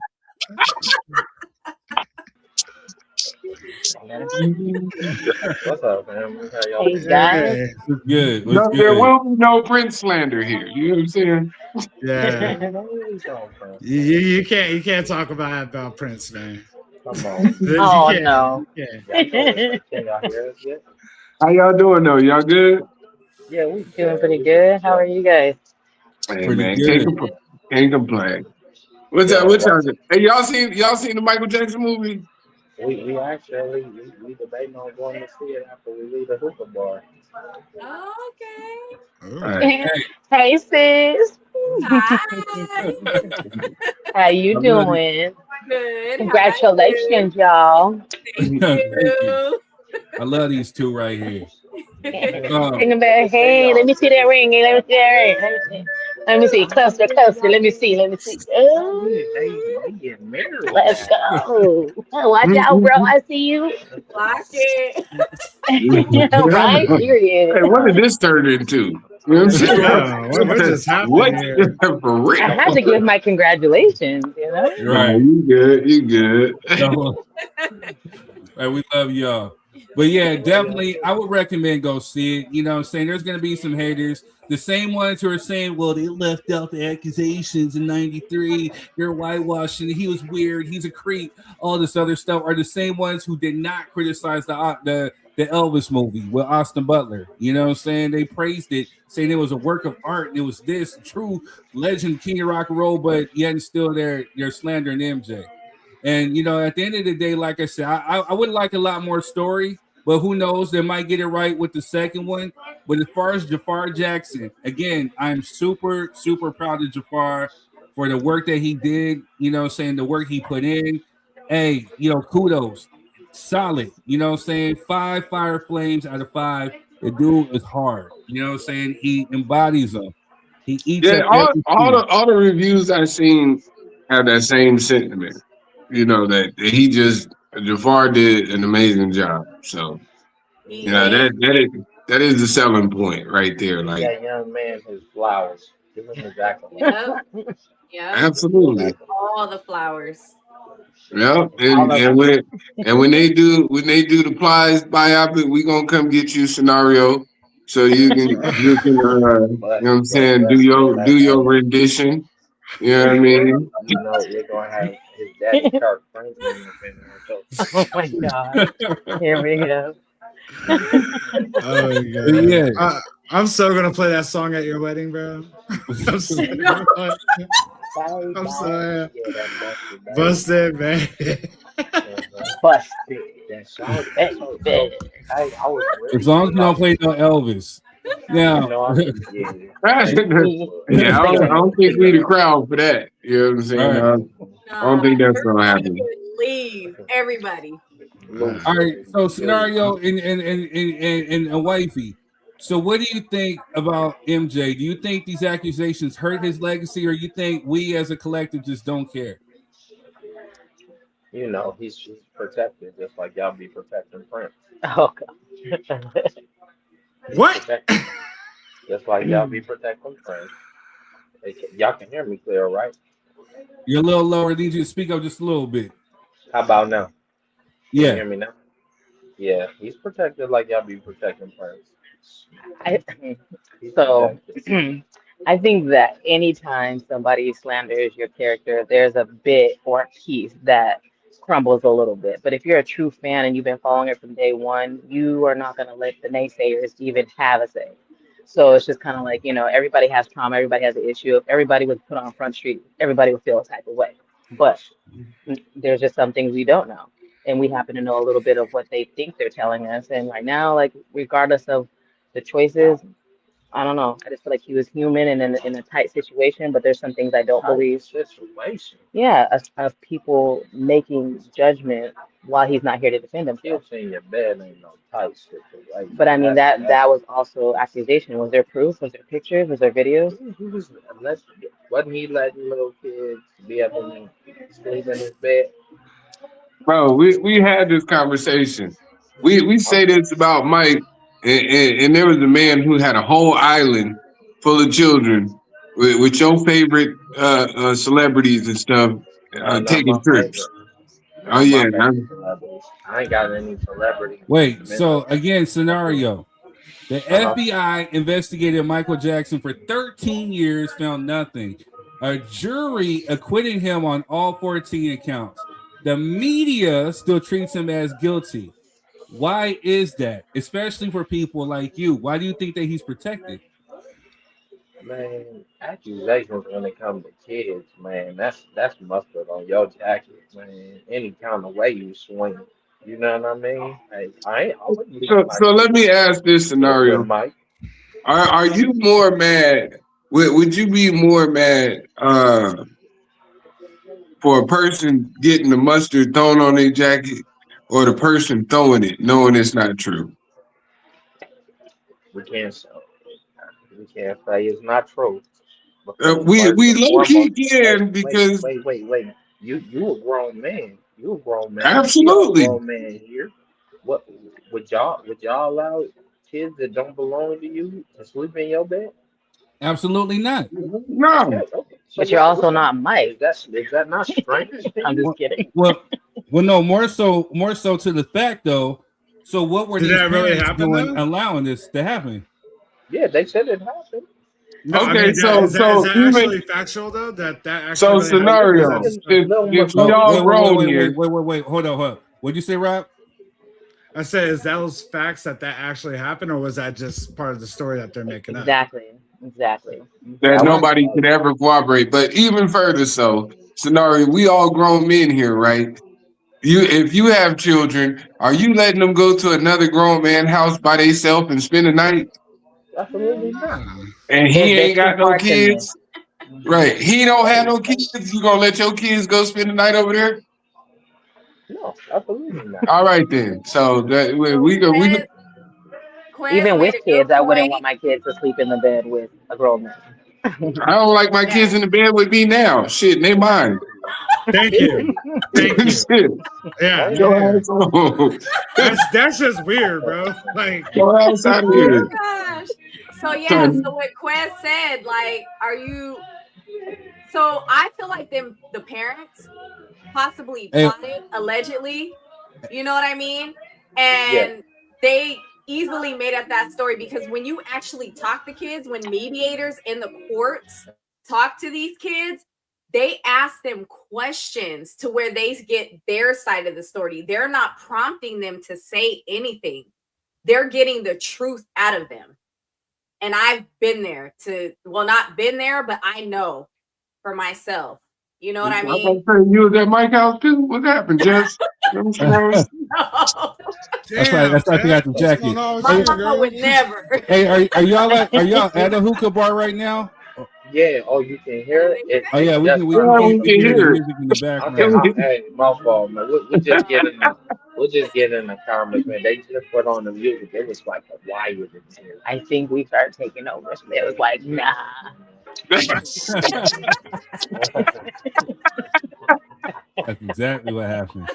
What's up, man? How y'all Hey doing? guys. What's good? What's No, there good? will be no Prince slander here. You know what I'm saying? Yeah. You can't talk about Prince, man. Come on. You Oh can't. no. You Can y'all hear us yet? How y'all doing though? Y'all good? Yeah, we Doing pretty good. How are you guys? Hey Pretty man, good. can't complain. What's Yeah, that? What's watch. y'all? Hey, y'all seen the Michael Jackson movie? We actually we debating on going to see it after we leave the hookah bar. Right. Hey sis. How you I love you. doing? Good. Congratulations, y'all. Thank Thank you. you. I love these two right here. Ring the bell. Hey, let me see that ring. Hey, let me see that ring. Let me see. Closer, closer. Let me see. Oh, They get married. let's go. Watch out, bro. I see you. Lock it. Right? Period. Hey, what did this turn into? You know what I'm saying? Yeah, what just happened What here? for I real? had to give my congratulations, you know? Nah, Right. you good. You good. Right, we love y'all. But yeah, definitely, I would recommend go see it. You know what I'm saying? There's going to be some haters. The same ones who are saying, well, they left out the accusations in 93. You're whitewashing. He was weird. He's a creep. All this other stuff are the same ones who did not criticize the Elvis movie with Austin Butler. You know what I'm saying? They praised it, saying it was a work of art and it was this true legend, king of rock and roll, but yet still they're slandering MJ. And at the end of the day, like I said, I would like a lot more story, but who knows? They might get it right with the second one. But as far as Jafar Jackson, again, I'm super, super proud of Jafar for the work that he did, saying the work he put in. Hey, kudos. Solid. Saying 5 fire flames out of 5. The dude is hard. Saying he embodies them. He eats Yeah, up every scene. all the reviews I've seen have that same sentiment. That he just Jafar did an amazing job. So He is. that is the selling point right there. Give Like that young man his flowers. Give him his accolades. Yep. Yep. absolutely. All the flowers. Yeah, All of them. when they do the Plies biopic, we gonna come get you scenario so you know what I'm saying, do your rendition. You know what I mean? You know we're gonna have his daddy Kirk Franklin up in there too. Oh my God. Here we go. Oh Yeah. god. I'm so gonna play that song at your wedding, bro. I'm so, I'm so busted, man. Busted. That song, Baby. I was As really long as you thinking don't about. play no Elvis. You Now, know, yeah. Yeah, I don't think we the crowd for that. You know what I'm all saying? right. I don't think that's gonna Everybody happen. would leave. Everybody. All right. So scenario in a wifey. So what do you think about MJ? Do you think these accusations hurt his legacy, or you think we as a collective just don't care? You know, he's protected, just like y'all be protecting Prince. Oh God. He's What? protected, just like y'all be protecting Prince. Y'all can hear me clear, right? You're a little lower. I need you to speak up just a little bit. How about now? Can you Yeah. hear me now? Yeah, he's protected like y'all be protecting Prince. I, He's so protected. I think that anytime somebody slanders your character, there's a bit or a piece that crumbles a little bit. But if you're a true fan and you've been following it from day one, you are not going to let the naysayers even have a say. So it's just kind of like, everybody has trauma, everybody has an issue. If everybody was put on Front Street, everybody would feel a type of way. But there's just some things we don't know. And we happen to know a little bit of what they think they're telling us. And right now, like, regardless of the choices, I don't know. I just feel like he was human and in a tight situation, but there's some things I don't believe. Situation. Yeah, of people making judgment while he's not here to defend himself. Kids in your bed ain't no tight situation. But I mean that was also accusation. Was there proof? Was there pictures? Was there videos? Wasn't he letting little kids be up in sleep in his bed? Bro, we had this conversation. We say this about Mike, and there was a man who had a whole island full of children with your favorite celebrities and stuff Not my taking trips. favorite. Oh Not yeah, my favorite celebrities. I ain't got any celebrities. Wait, so again, scenario. The Uh-huh. FBI investigated Michael Jackson for 13 years, found nothing. A jury acquitted him on all 14 accounts. The media still treats him as guilty. Why is that? Especially for people like you. Why do you think that he's protected? Man, accusations when it comes to kids, man, that's mustard on your jacket, man. Any kind of way you swing, you know what I mean? Hey, I wouldn't leave my so let kids me ask this with scenario: Mike. Are you more mad? Would you be more mad for a person getting the mustard thrown on their jacket, or the person throwing it knowing it's not true? We can't say we can't say it's not true because first We and low foremost, key can because wait. You a grown man. You a grown man. We all absolutely. grown men here. What would y'all allow kids that don't belong to you to sleep in your bed? Absolutely not. No. Okay. So But you're also not Mike. Is that not strange? I'm just kidding. Well, no, more so to the fact though. So what were Did these that really parents happen doing though? allowing this to happen? Yeah, they said it happened. No, I Okay, mean, so is so that even actually factual though? That actually so really happened? Or is that scenario, just if we Oh, all grown here, wait. Hold on. What'd you say, Rob? I said, is those facts that actually happened, or was that just part of the story that they're making up? Exactly. that That was nobody could ever corroborate. But even further, so scenario, we all grown men here, right? If you have children, are you letting them go to another grown man house by themselves and spend the night? Absolutely not. And he there's ain't two got no parts in this. kids, right? He don't have Right. no kids. You gonna let your kids go spend the night over there? No, absolutely not. All right then. So that So we go. Quez Even made with a good kids, I wouldn't want point. my kids to sleep in the bed with a grown man. I don't like my kids Yeah. in the bed with me now. Shit, they mine. Thank you. Thank you. Shit. Yeah, Right? Go yeah. ass home. That's just weird, bro. Like, Go ass out of Oh here. my gosh. So yeah, So, so what Quez said, like, are you so I feel like the parents possibly Hey, plotted allegedly, you know what I mean? Yeah. And they easily made up that story because when you actually talk to kids, when mediators in the courts talk to these kids, they ask them questions to where they get their side of the story. They're not prompting them to say anything. They're getting the truth out of them. And I've been there not been there, but I know for myself. You know what I I'm about mean? to say, you was at Mike house too? What happened, Jess? Them scenarios? No. That's right. damn, That's why I Ted, got the what's going jacket. on with My Hey, you, mama girl? would never. hey, are y'all at a hookah bar right now? Yeah. Oh, you can hear it. Oh yeah, It's we just can we, fine. we Yeah, can we we can can hear the hear it. music in the Okay. background. Hey, my fault, man. We just get in the comments, man. They just put on the music. It was like a riot in here. I think we started taking over. So it was like, nah. That's exactly what happened.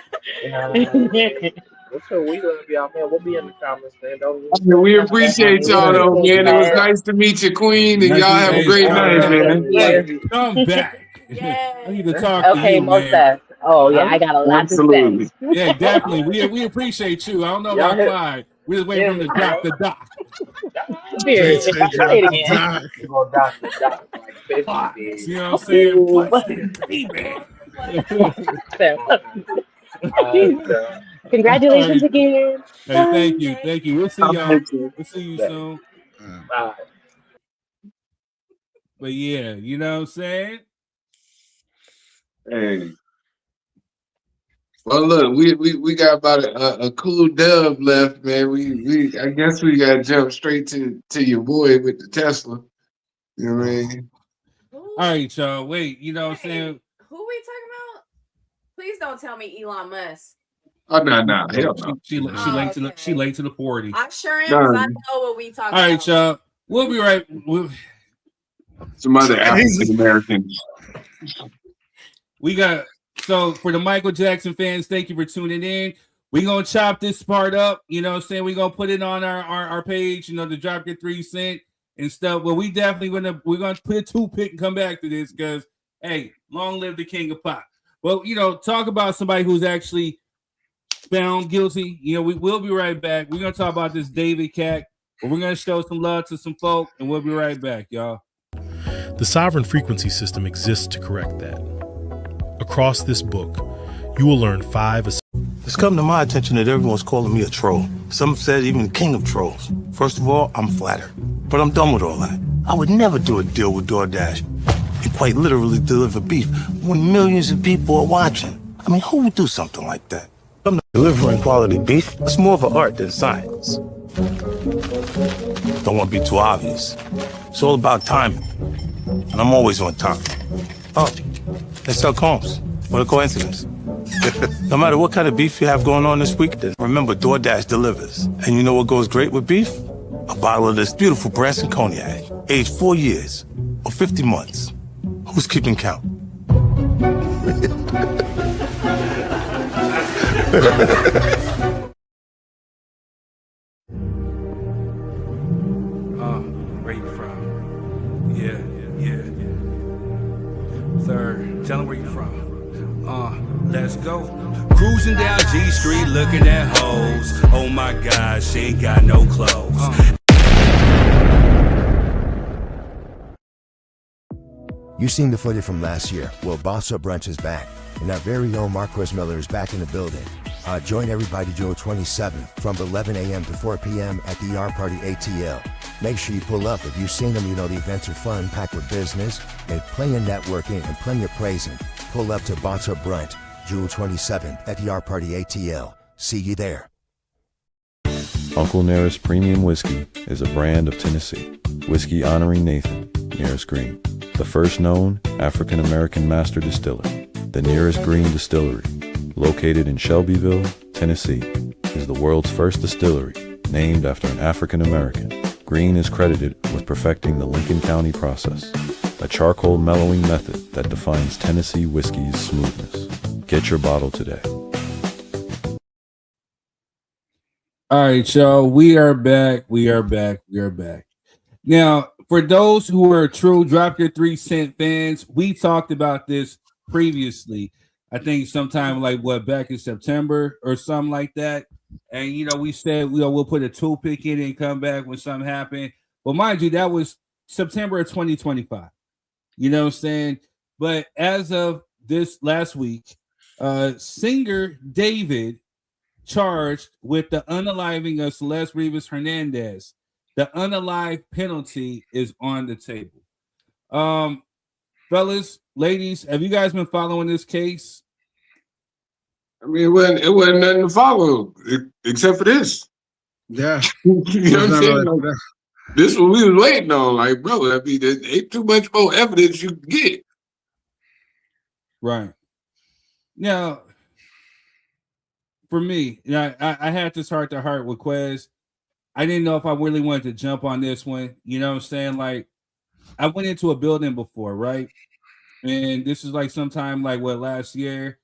What's up? We love y'all, man. We'll be in the comments, man. Don't We come back. appreciate All y'all right. though, man. It was Yes. nice to meet you, Queen, and Nice y'all to meet have a Hey, great night, Thank man. hey, you. come back. I need to talk to Okay, you, man. Moses. Oh yeah, I got a lot to say. Absolutely. Yeah, definitely. We appreciate you. I don't know Y'all about hit, Clyde. We're just waiting hit for him me, to drop bro. the doc. Period. Say it again. Doc. We gonna dock the dock like 50 Plots. did. You know what I'm saying? Ooh. Plots and payback. So, All Congratulations right. again. Hey, thank you. Bye. Thank you. We'll see All y'all. right, sir. We'll see you that, soon. uh, But yeah, you know what I'm saying? Hey. Well, look, we got about a cool dub left, man. We I guess we got to jump straight to your boy with the Tesla. You know what I mean? All right, y'all. Wait, you know what I'm saying? Who we talking about? Please don't tell me Elon Musk. Oh no, hell no. She late to the party. I sure am, because I know what we talking about. All right, y'all. We'll be right. Some other African Americans. We got so for the Michael Jackson fans, thank you for tuning in. We're gonna chop this part up, you know what I'm saying? We're gonna put it on our page, you know, to drop your 3 cents and stuff. But we're gonna put a toothpick and come back to this because hey, long live the king of pop. Well, you know, talk about somebody who's actually found guilty. You know, we will be right back. We're gonna talk about this David Cat, but we're gonna show some love to some folk, and we'll be right back, y'all. The sovereign frequency system exists to correct that. Across this book, you will learn 5. It's come to my attention that everyone's calling me a troll. Some said even the king of trolls. First of all, I'm flattered, but I'm done with all that. I would never do a deal with DoorDash and quite literally deliver beef when millions of people are watching. I mean, who would do something like that? I'm not delivering quality beef. It's more of an art than science. Don't want to be too obvious. It's all about timing, and I'm always on time. Oh, they sell combs. What a coincidence. No matter what kind of beef you have going on this week, remember DoorDash delivers. And you know what goes great with beef? A bottle of this beautiful Branson cognac, aged 4 years or 50 months. Who's keeping count? Where you from? Yeah. Sir, tell them where you from. Let's go. Cruising down G Street looking at hoes. Oh my God, she ain't got no clothes. You've seen the footage from last year. Well, Boss Up Brunch is back, and our very own Marquez Miller is back in the building. Join everybody June 27th from 11 a.m. to 4 p.m. at the Yard Party ATL. Make sure you pull up. If you've seen them, you know the events are fun, packed with business, and plenty of networking and plenty of praising. Pull up to Boss Up Brunch, June 27th at the Yard Party ATL. See you there. Uncle Nearest Premium Whiskey is a brand of Tennessee. Whiskey honoring Nathan, Nearest Green, the first known African American master distiller. The Nearest Green Distillery, located in Shelbyville, Tennessee, is the world's first distillery named after an African American. Green is credited with perfecting the Lincoln County process, a charcoal mellowing method that defines Tennessee whiskey's smoothness. Get your bottle today. All right, y'all. We are back. Now, for those who are true Drop Your 3 Cent fans, we talked about this previously. I think sometime back in September or something like that. And you know, we said we'll put a toothpick in and come back when something happened. But mind you, that was September of 2025. You know what I'm saying? But as of this last week, singer David charged with the unaliving of Celeste Rivas Hernandez. The unalive penalty is on the table. Fellas, ladies, have you guys been following this case? I mean, it wasn't nothing to follow except for this. Yeah. You know what I'm saying? Like, this is what we was waiting on. Like, bro, I mean, there ain't too much more evidence you can get. Right. Now, for me, I had this heart to heart with Quez. I didn't know if I really wanted to jump on this one. You know what I'm saying? Like, I went into a building before, right? And this is like sometime last year.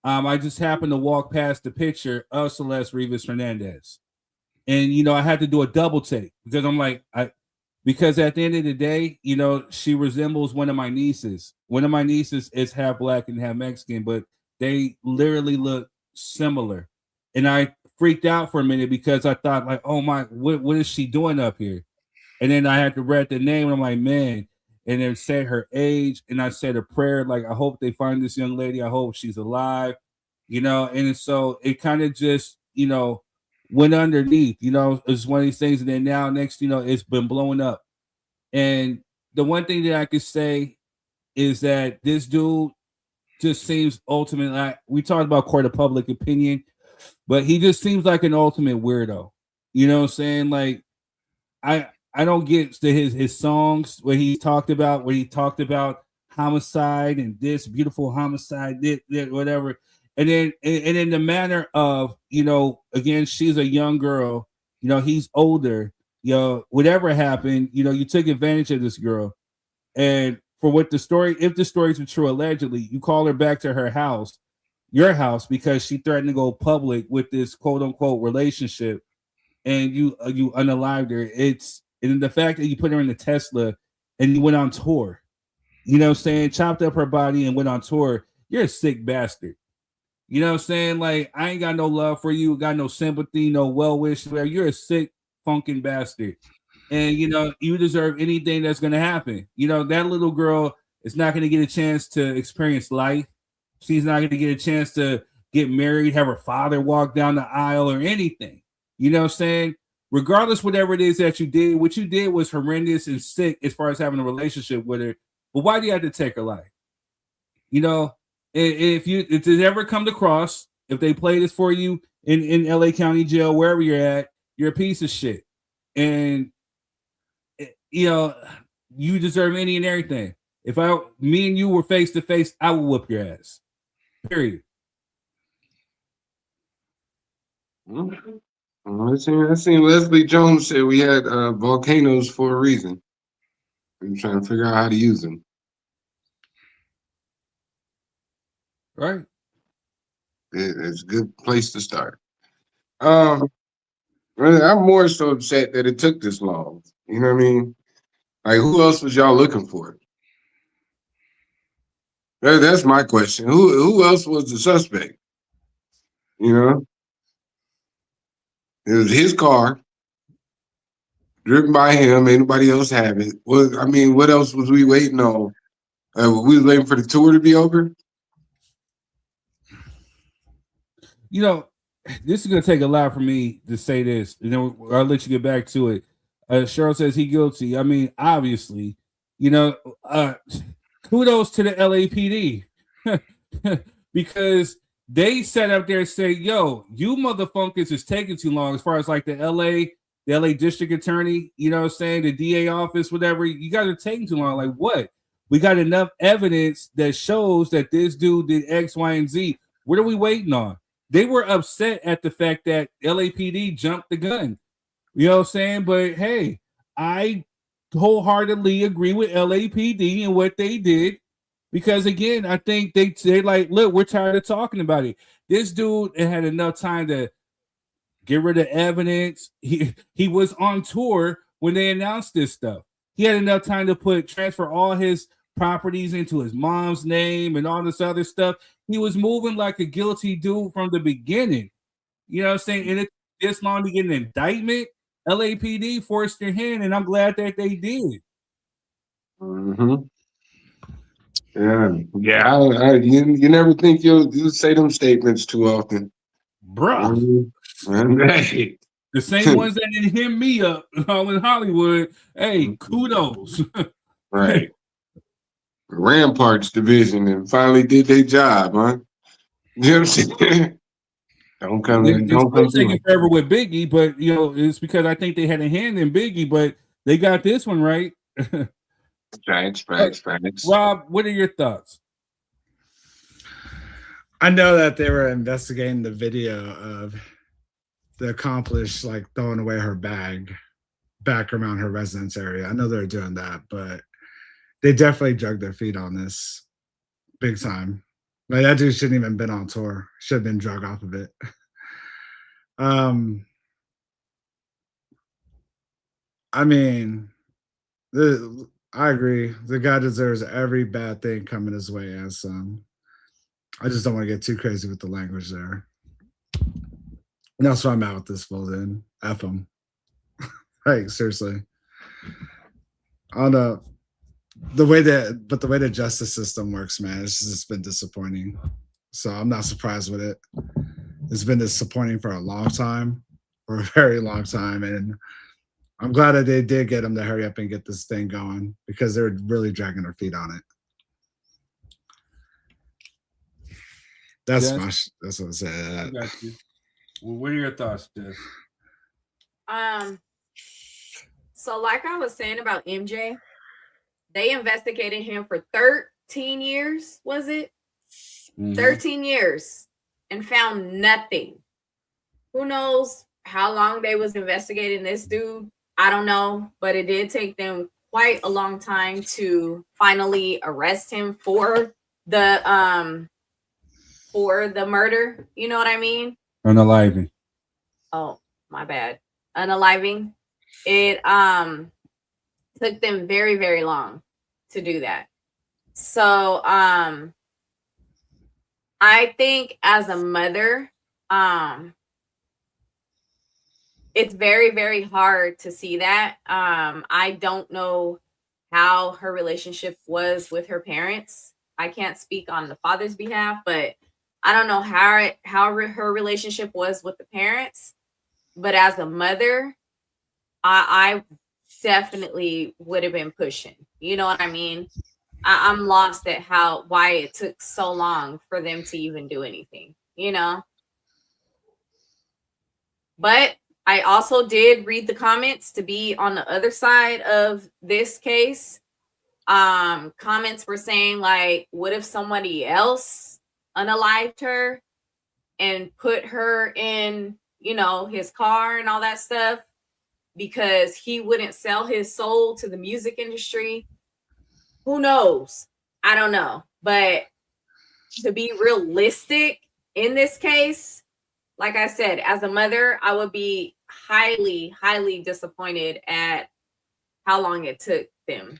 I just happened to walk past the picture of Celeste Rivas Hernandez. And, you know, I had to do a double take because I'm like, because at the end of the day, you know, she resembles one of my nieces. One of my nieces is half black and half Mexican, but they literally look similar. And I freaked out for a minute because I thought like, oh my, what is she doing up here? And then I had to read the name and I'm like, man, and then said her age. And I said a prayer, like, I hope they find this young lady. I hope she's alive, you know? And so it kind of just, you know, went underneath, you know, it's one of these things. And then now next, you know, it's been blowing up. And the one thing that I could say is that this dude just seems ultimate. Like we talked about court of public opinion, but he just seems like an ultimate weirdo. You know what I'm saying? Like I don't get to his songs where he talked about homicide and this beautiful homicide, this, whatever. And then in the manner of, again, she's a young girl, he's older, whatever happened, you took advantage of this girl. And for what the story, if the stories are true, allegedly, you call her back to her house, your house, because she threatened to go public with this quote unquote relationship, and you unalived her. And the fact that you put her in the Tesla and you went on tour, chopped up her body and went on tour. You're a sick bastard. You know what I'm saying? Like, I ain't got no love for you, got no sympathy, no well wish. You're a sick, funking bastard. And, you deserve anything that's going to happen. That little girl is not going to get a chance to experience life. She's not going to get a chance to get married, have her father walk down the aisle or anything. You know what I'm saying? Regardless, whatever it is that you did, what you did was horrendous and sick as far as having a relationship with her. But why do you have to take her life? If it ever come to cross, if they play this for you in LA County Jail, wherever you're at, you're a piece of shit. And you deserve any and everything. If me and you were face to face, I would whoop your ass. Period. I seen Leslie Jones said we had volcanoes for a reason. I'm trying to figure out how to use them. Right. It's a good place to start. I'm more so upset that it took this long. You know what I mean? Like, who else was y'all looking for? That's my question. Who else was the suspect? It was his car, driven by him. Anybody else have it? Well, I mean, what else was we waiting on? We was waiting for the tour to be over. This is gonna take a lot for me to say this, and then I'll let you get back to it. Cheryl says he guilty. I mean, obviously, kudos to the LAPD because they sat up there and say, "Yo, you motherfuckers is taking too long." As far as like the LA district attorney, the DA office, whatever, you guys are taking too long. Like, what? We got enough evidence that shows that this dude did X, Y, and Z. What are we waiting on? They were upset at the fact that LAPD jumped the gun. You know what I'm saying? But hey, I wholeheartedly agree with LAPD and what they did because again, I think they like, look, we're tired of talking about it. This dude had enough time to get rid of evidence. He was on tour when they announced this stuff. He had enough time to transfer all his properties into his mom's name and all this other stuff. He was moving like a guilty dude from the beginning. You know what I'm saying? And it's this long to get an indictment. LAPD forced their hand, and I'm glad that they did. Mm-hmm. Yeah. You never think you'll say them statements too often, bruh. Mm-hmm. The same ones that didn't hit me up all in Hollywood. Hey, kudos. Right. Ramparts division and finally did their job, huh? You know what I'm saying? Don't come They're in. Don't still come taking in. forever with Biggie, but it's because I think they had a hand in Biggie, but they got this one right. Facts. Rob, what are your thoughts? I know that they were investigating the video of the accomplice like throwing away her bag back around her residence area. I know they're doing that, but they definitely dragged their feet on this big time. Like that dude shouldn't even been on tour. Should have been drug off of it. I mean, I agree. The guy deserves every bad thing coming his way as I just don't want to get too crazy with the language there. And that's why I'm out with this fool then. F him. Like, seriously. I don't know. The way the justice system works, man, it's just been disappointing. So I'm not surprised with it. It's been disappointing for a long time, for a very long time. And I'm glad that they did get him to hurry up and get this thing going because they're really dragging their feet on it. That's what I said. Got you. Well, what are your thoughts, Jess? So like I was saying about MJ, they investigated him for 13 years, was it? 13 years. and found nothing. Who knows how long they was investigating this dude? I don't know, but it did take them quite a long time to finally arrest him for the murder. You know what I mean? Unaliving. Oh, my bad. Unaliving. It took them very, very long to do that. So I think as a mother, it's very, very hard to see that. I don't know how her relationship was with her parents. I can't speak on the father's behalf, but I don't know how her relationship was with the parents. But as a mother, I definitely would have been pushing. You know what I mean? I'm lost at why it took so long for them to even do anything, you know? But I also did read the comments to be on the other side of this case. Comments were saying, like, what if somebody else unalived her and put her in, his car and all that stuff because he wouldn't sell his soul to the music industry? Who knows? I don't know. But to be realistic in this case, like I said, as a mother, I would be highly, highly disappointed at how long it took them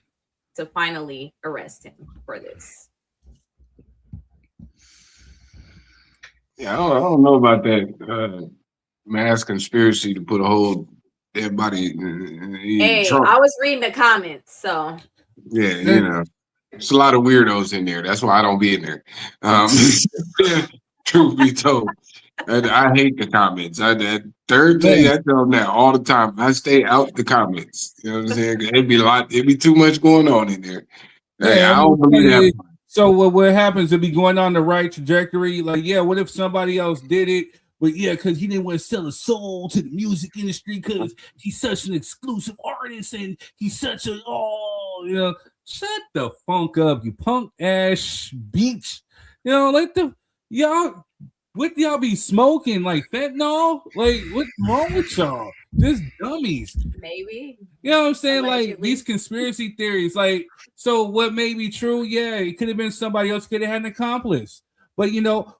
to finally arrest him for this. Yeah, I don't know about that mass conspiracy to put a whole dead body in Hey, Trump. I was reading the comments, so. Yeah, it's a lot of weirdos in there. That's why I don't be in there. Truth be told, I hate the comments. That third thing, I tell them that all the time. I stay out the comments. You know what I'm saying? It'd be too much going on in there. Like, Yeah, I don't believe that. So what happens to be going on the right trajectory? Like, yeah, what if somebody else did it? But yeah, because he didn't want to sell his soul to the music industry because he's such an exclusive artist and he's such a shut the funk up, you punk ass beach. What y'all be smoking? Like fentanyl? Like what's wrong with y'all? Just dummies. Maybe. You know what I'm saying? Allegedly. Like these conspiracy theories, like, so what may be true? Yeah, it could have been somebody else, could have had an accomplice. But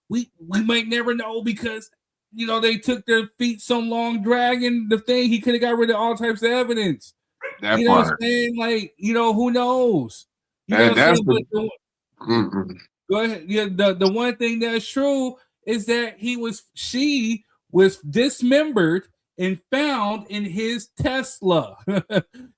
we might never know because they took their feet so long dragging the thing. He could have got rid of all types of evidence. That What I'm part. saying? Like, who knows? That's Go ahead. Yeah, the one thing that's true is that she was dismembered and found in his Tesla.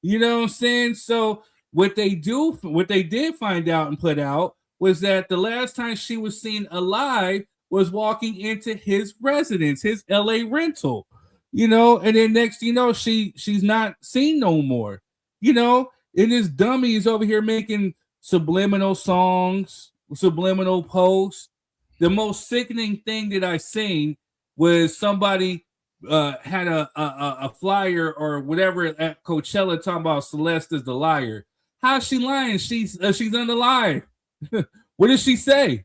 You know what I'm saying? So what they did find out and put out was that the last time she was seen alive was walking into his residence, his LA rental. And then next she's not seen no more. And this dummy is over here making subliminal songs, subliminal posts. The most sickening thing that I seen was somebody had a flyer or whatever at Coachella talking about Celeste is the liar. How's she lying? She's unalive. What did she say?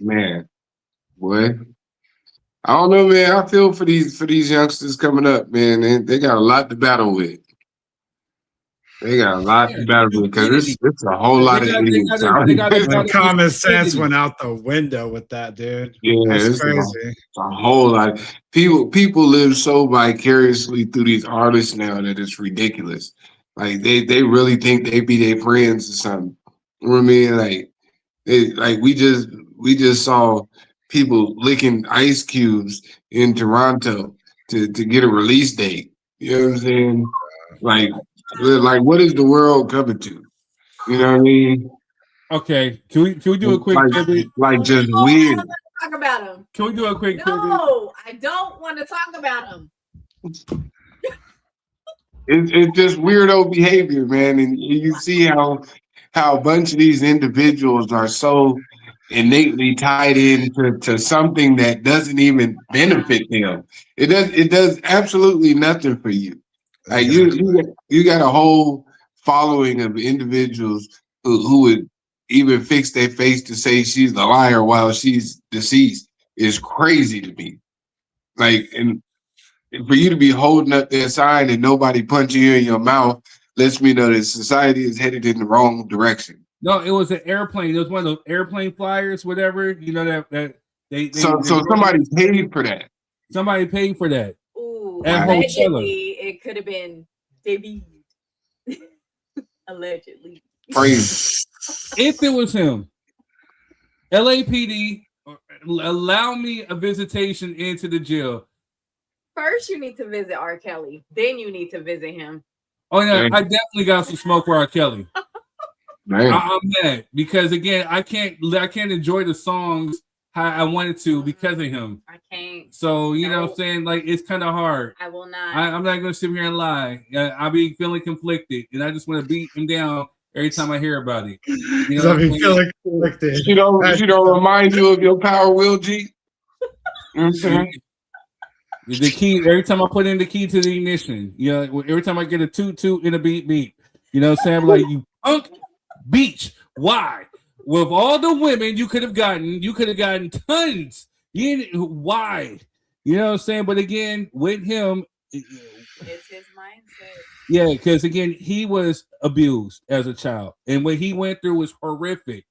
Man, what? I don't know, man. I feel for these youngsters coming up, man. They got a lot to battle with. They got a lot to battle with because it's a whole lot of idiots. Common sense went out the window with that, dude. Yeah, That's it's crazy. a whole lot. People live so vicariously through these artists now that it's ridiculous. Like they really think they be their friends or something. You know what I mean? Like we just saw people licking ice cubes in Toronto to get a release date. You know what I'm saying? Like what is the world coming to? You know what I mean? Okay, can we do a quick pivot? Like just weird. Talk about him. Can we do a quick pivot? No, I don't want to talk about him. It's just weirdo behavior, man. And you see how a bunch of these individuals are so innately tied into something that doesn't even benefit them. It does absolutely nothing for you. Like you got a whole following of individuals who would even fix their face to say she's the liar while she's deceased is crazy to me. Like, and for you to be holding up that sign and nobody punching you in your mouth lets me know that society is headed in the wrong direction. No, it was an airplane. It was one of those airplane flyers, whatever. You know that they So somebody paid for that. Somebody paid for that. Ooh, At allegedly, it could have been debuted. Allegedly. Crazy. If it was him, LAPD, allow me a visitation into the jail. First, you need to visit R. Kelly. Then you need to visit him. Oh yeah, I definitely got some smoke for R. Kelly. I'm mad because again, I can't enjoy the songs how I wanted to because of him. I can't. So you know what I'm saying? Like it's kind of hard. I will not. I'm not gonna sit here and lie. I'll be feeling conflicted, and I just want to beat him down every time I hear about it. You know, feeling conflicted. She don't remind you of your Power Wheel G. You know what I'm saying? The key, every time I put in the key to the ignition, you know, every time I get a toot toot and a beep beep, you know what I'm saying? I'm like, you punk beach. Why? With all the women you could have gotten tons. Why? You know what I'm saying? But again, with him, it's his mindset. Yeah, because again, he was abused as a child, and what he went through was horrific.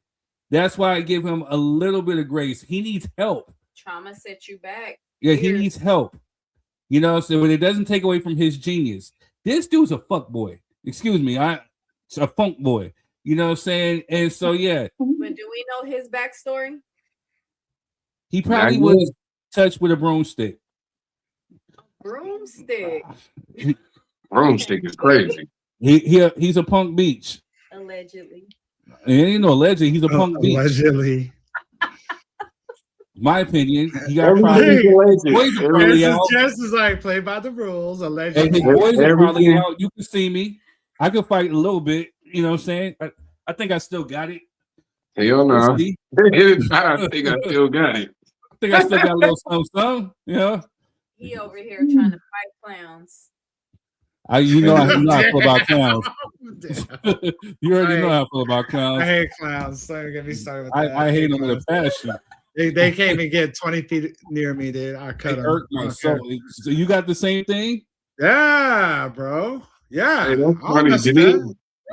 That's why I give him a little bit of grace. He needs help. Trauma set you back. Yeah, he needs help. You know, so when it doesn't take away from his genius. This dude's a fuck boy. Excuse me, it's a funk boy. You know what I'm saying? And so yeah. But do we know his backstory? He probably was touched with a broomstick. Broomstick. Broomstick is crazy. He's a punk beach. Allegedly. And you know, allegedly, he's a punk beach. Allegedly. My opinion, he got probably boys are probably out. Jess is like, play by the rules. Allegedly. And his boys are probably out. You can see me. I could fight a little bit. You know what I'm saying? I think I still got it. Hell no. I think I still got it. I think I still got a little something. You know? He over here trying to fight clowns. You know how I feel about clowns. You already know how I feel about clowns. I hate clowns. Don't get me started with that. I hate them with a passion. They can't even get 20 feet near me, dude. I cut them. Hurt my soul. So you got the same thing? Yeah, bro. Yeah. Hey, that's funny.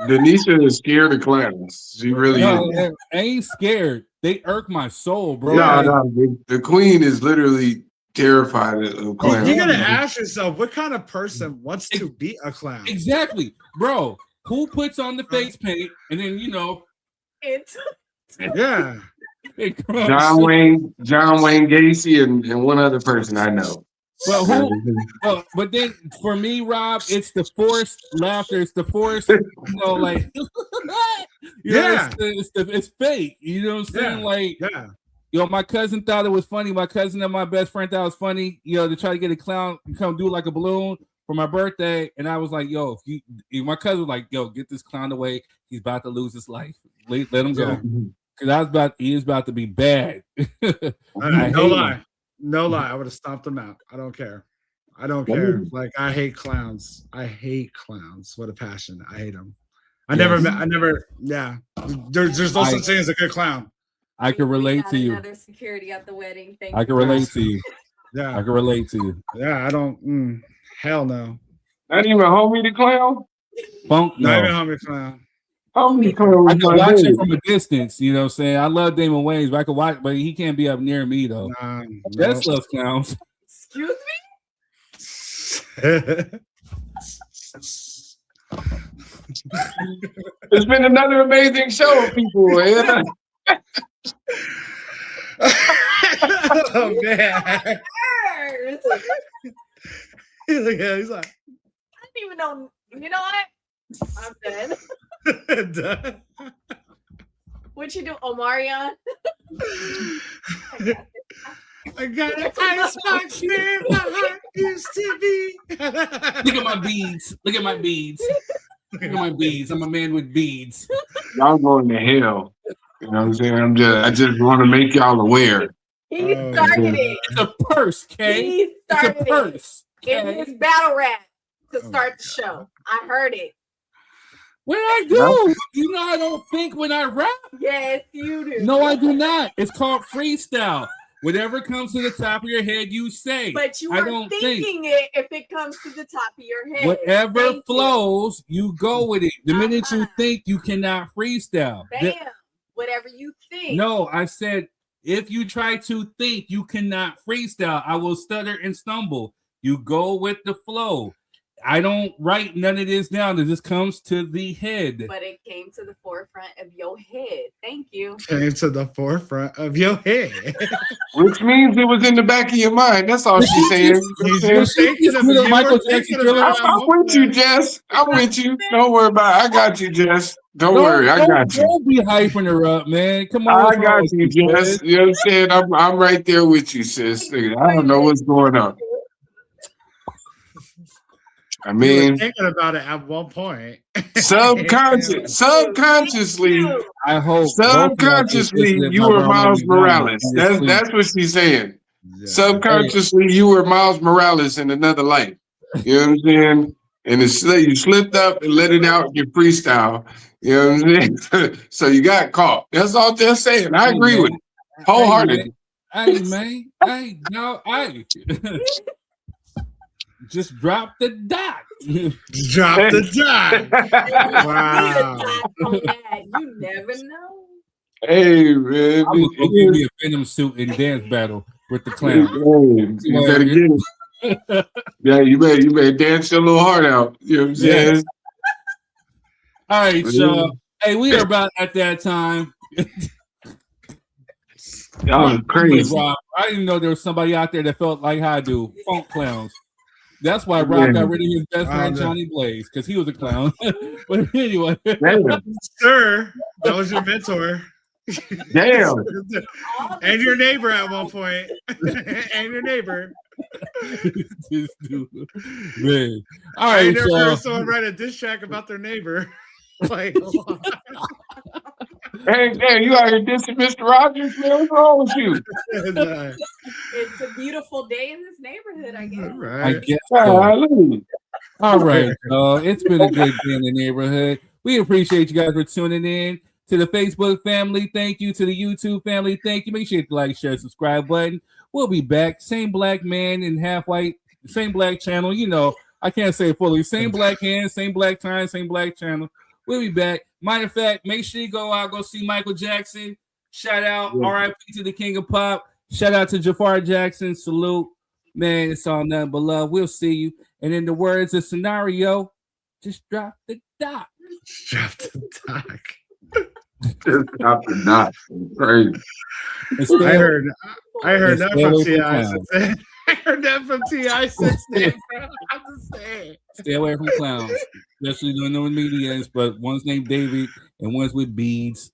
Denisha is scared of clowns. She really is. I ain't scared. They irk my soul, bro. No, the queen is literally terrified of clowns. You gotta ask yourself, what kind of person wants to be a clown? Exactly, bro. Who puts on the face paint and then yeah. John Wayne Gacy and one other person I know. Well, but then for me, Rob, it's the forced laughter. It's the forced, like, it's fake. You know what I'm saying? My cousin thought it was funny. My cousin and my best friend thought it was funny. To try to get a clown to come do like a balloon for my birthday, and I was like, "Yo, my cousin was like, yo, get this clown away. He's about to lose his life. Let him go." Because he was about to be bad. No lie. I would have stomped him out. I don't care. Like, I hate clowns. What a passion. I hate them. There's no such thing as a good clown. I can relate to you. Another security at the wedding. I can relate to you. Yeah. I can relate to you. Yeah, I don't. Hell no. Not even homie the clown? Funk, no. Not even homie clown. Homie clown. I can watch it from a distance. You know what I'm saying? I love Damon Wayans, but I can watch, but he can't be up near me though. Jess loves clowns. Excuse me? It's been another amazing show, people. Yeah. Oh man. He's like, I didn't even know. You know what? I'm dead. Done. What you do, Omarion? I got an icebox where my heart used to be. Look at my beads. Look at my beads. I'm a man with beads. Y'all going to hell. You know what I'm saying? I just want to make y'all aware. He started it. It's a purse, Kay. He started it's a purse. in his battle rap to start the show. I heard it. What I do? No. You know I don't think when I rap. Yes, you do. No, I do not. It's called freestyle. Whatever comes to the top of your head, you say. But you I are don't thinking it if it comes to the top of your head. Whatever Thank flows, you go with it. The minute you think, you cannot freestyle. Bam. Whatever you think. No, I said if you try to think, you cannot freestyle. I will stutter and stumble. You go with the flow. I don't write none of this down. It just comes to the head. But it came to the forefront of your head. Thank you. Came to the forefront of your head. Which means it was in the back of your mind. That's all she's saying. Michael Jackson. I'm with you, Jess. I'm with you. Don't worry about it. I got you, Jess. Don't worry. I got you. Don't be hyping her up, man. Come on. I got you, Jess. You know what I'm saying? I'm right there with you, sis. I don't know what's going on. I mean, you were thinking about it at one point. subconsciously, I hope subconsciously you were Miles Morales. That's what she's saying. Yeah. Subconsciously, you were Miles Morales in another life. You know what I'm saying? And you slipped up and let it out in your freestyle. You know what I'm saying? So you got caught. That's all they're saying. I agree with it wholeheartedly. Hey, man. Hey, no, hey. Just drop the dot. Drop the dot. Wow. You never know. Hey, man. I'm going to give me a Venom suit and dance battle with the clown. Hey, you better get it. Yeah, you better dance your little heart out. You know what I'm saying? Yeah. All right, so, hey, we are about at that time. Y'all are crazy. I didn't know there was somebody out there that felt like how I do. Funk clowns. That's why Rob got rid of his best friend Johnny Blaze, because he was a clown. But anyway, sir, that was your mentor. Damn. And your neighbor at one point. And your neighbor. This dude. Man. All right. I never heard someone write a diss track about their neighbor. Like, hey, you out here dissing Mr. Rogers, man? What's wrong with you? It's a beautiful day in this neighborhood, I guess. Right. I guess so. All right. It's been a good day in the neighborhood. We appreciate you guys for tuning in. To the Facebook family, thank you. To the YouTube family, thank you. Make sure you hit the like, share, subscribe button. We'll be back. Same black man in half white, same black channel. You know, I can't say it fully. Same black hands, same black time, same black channel. We'll be back. Matter of fact, make sure you go out, go see Michael Jackson. Shout out, RIP to the King of Pop. Shout out to Jafar Jackson. Salute. Man, it's all nothing but love. We'll see you. And in the words of Scenario, just drop the dot. Drop the dot. Just drop the dot. Crazy. I heard that from T.I. I heard that from T.I. since then, bro. I'm just saying. Stay away from clowns, especially doing no medias, but one's named David and one's with beads.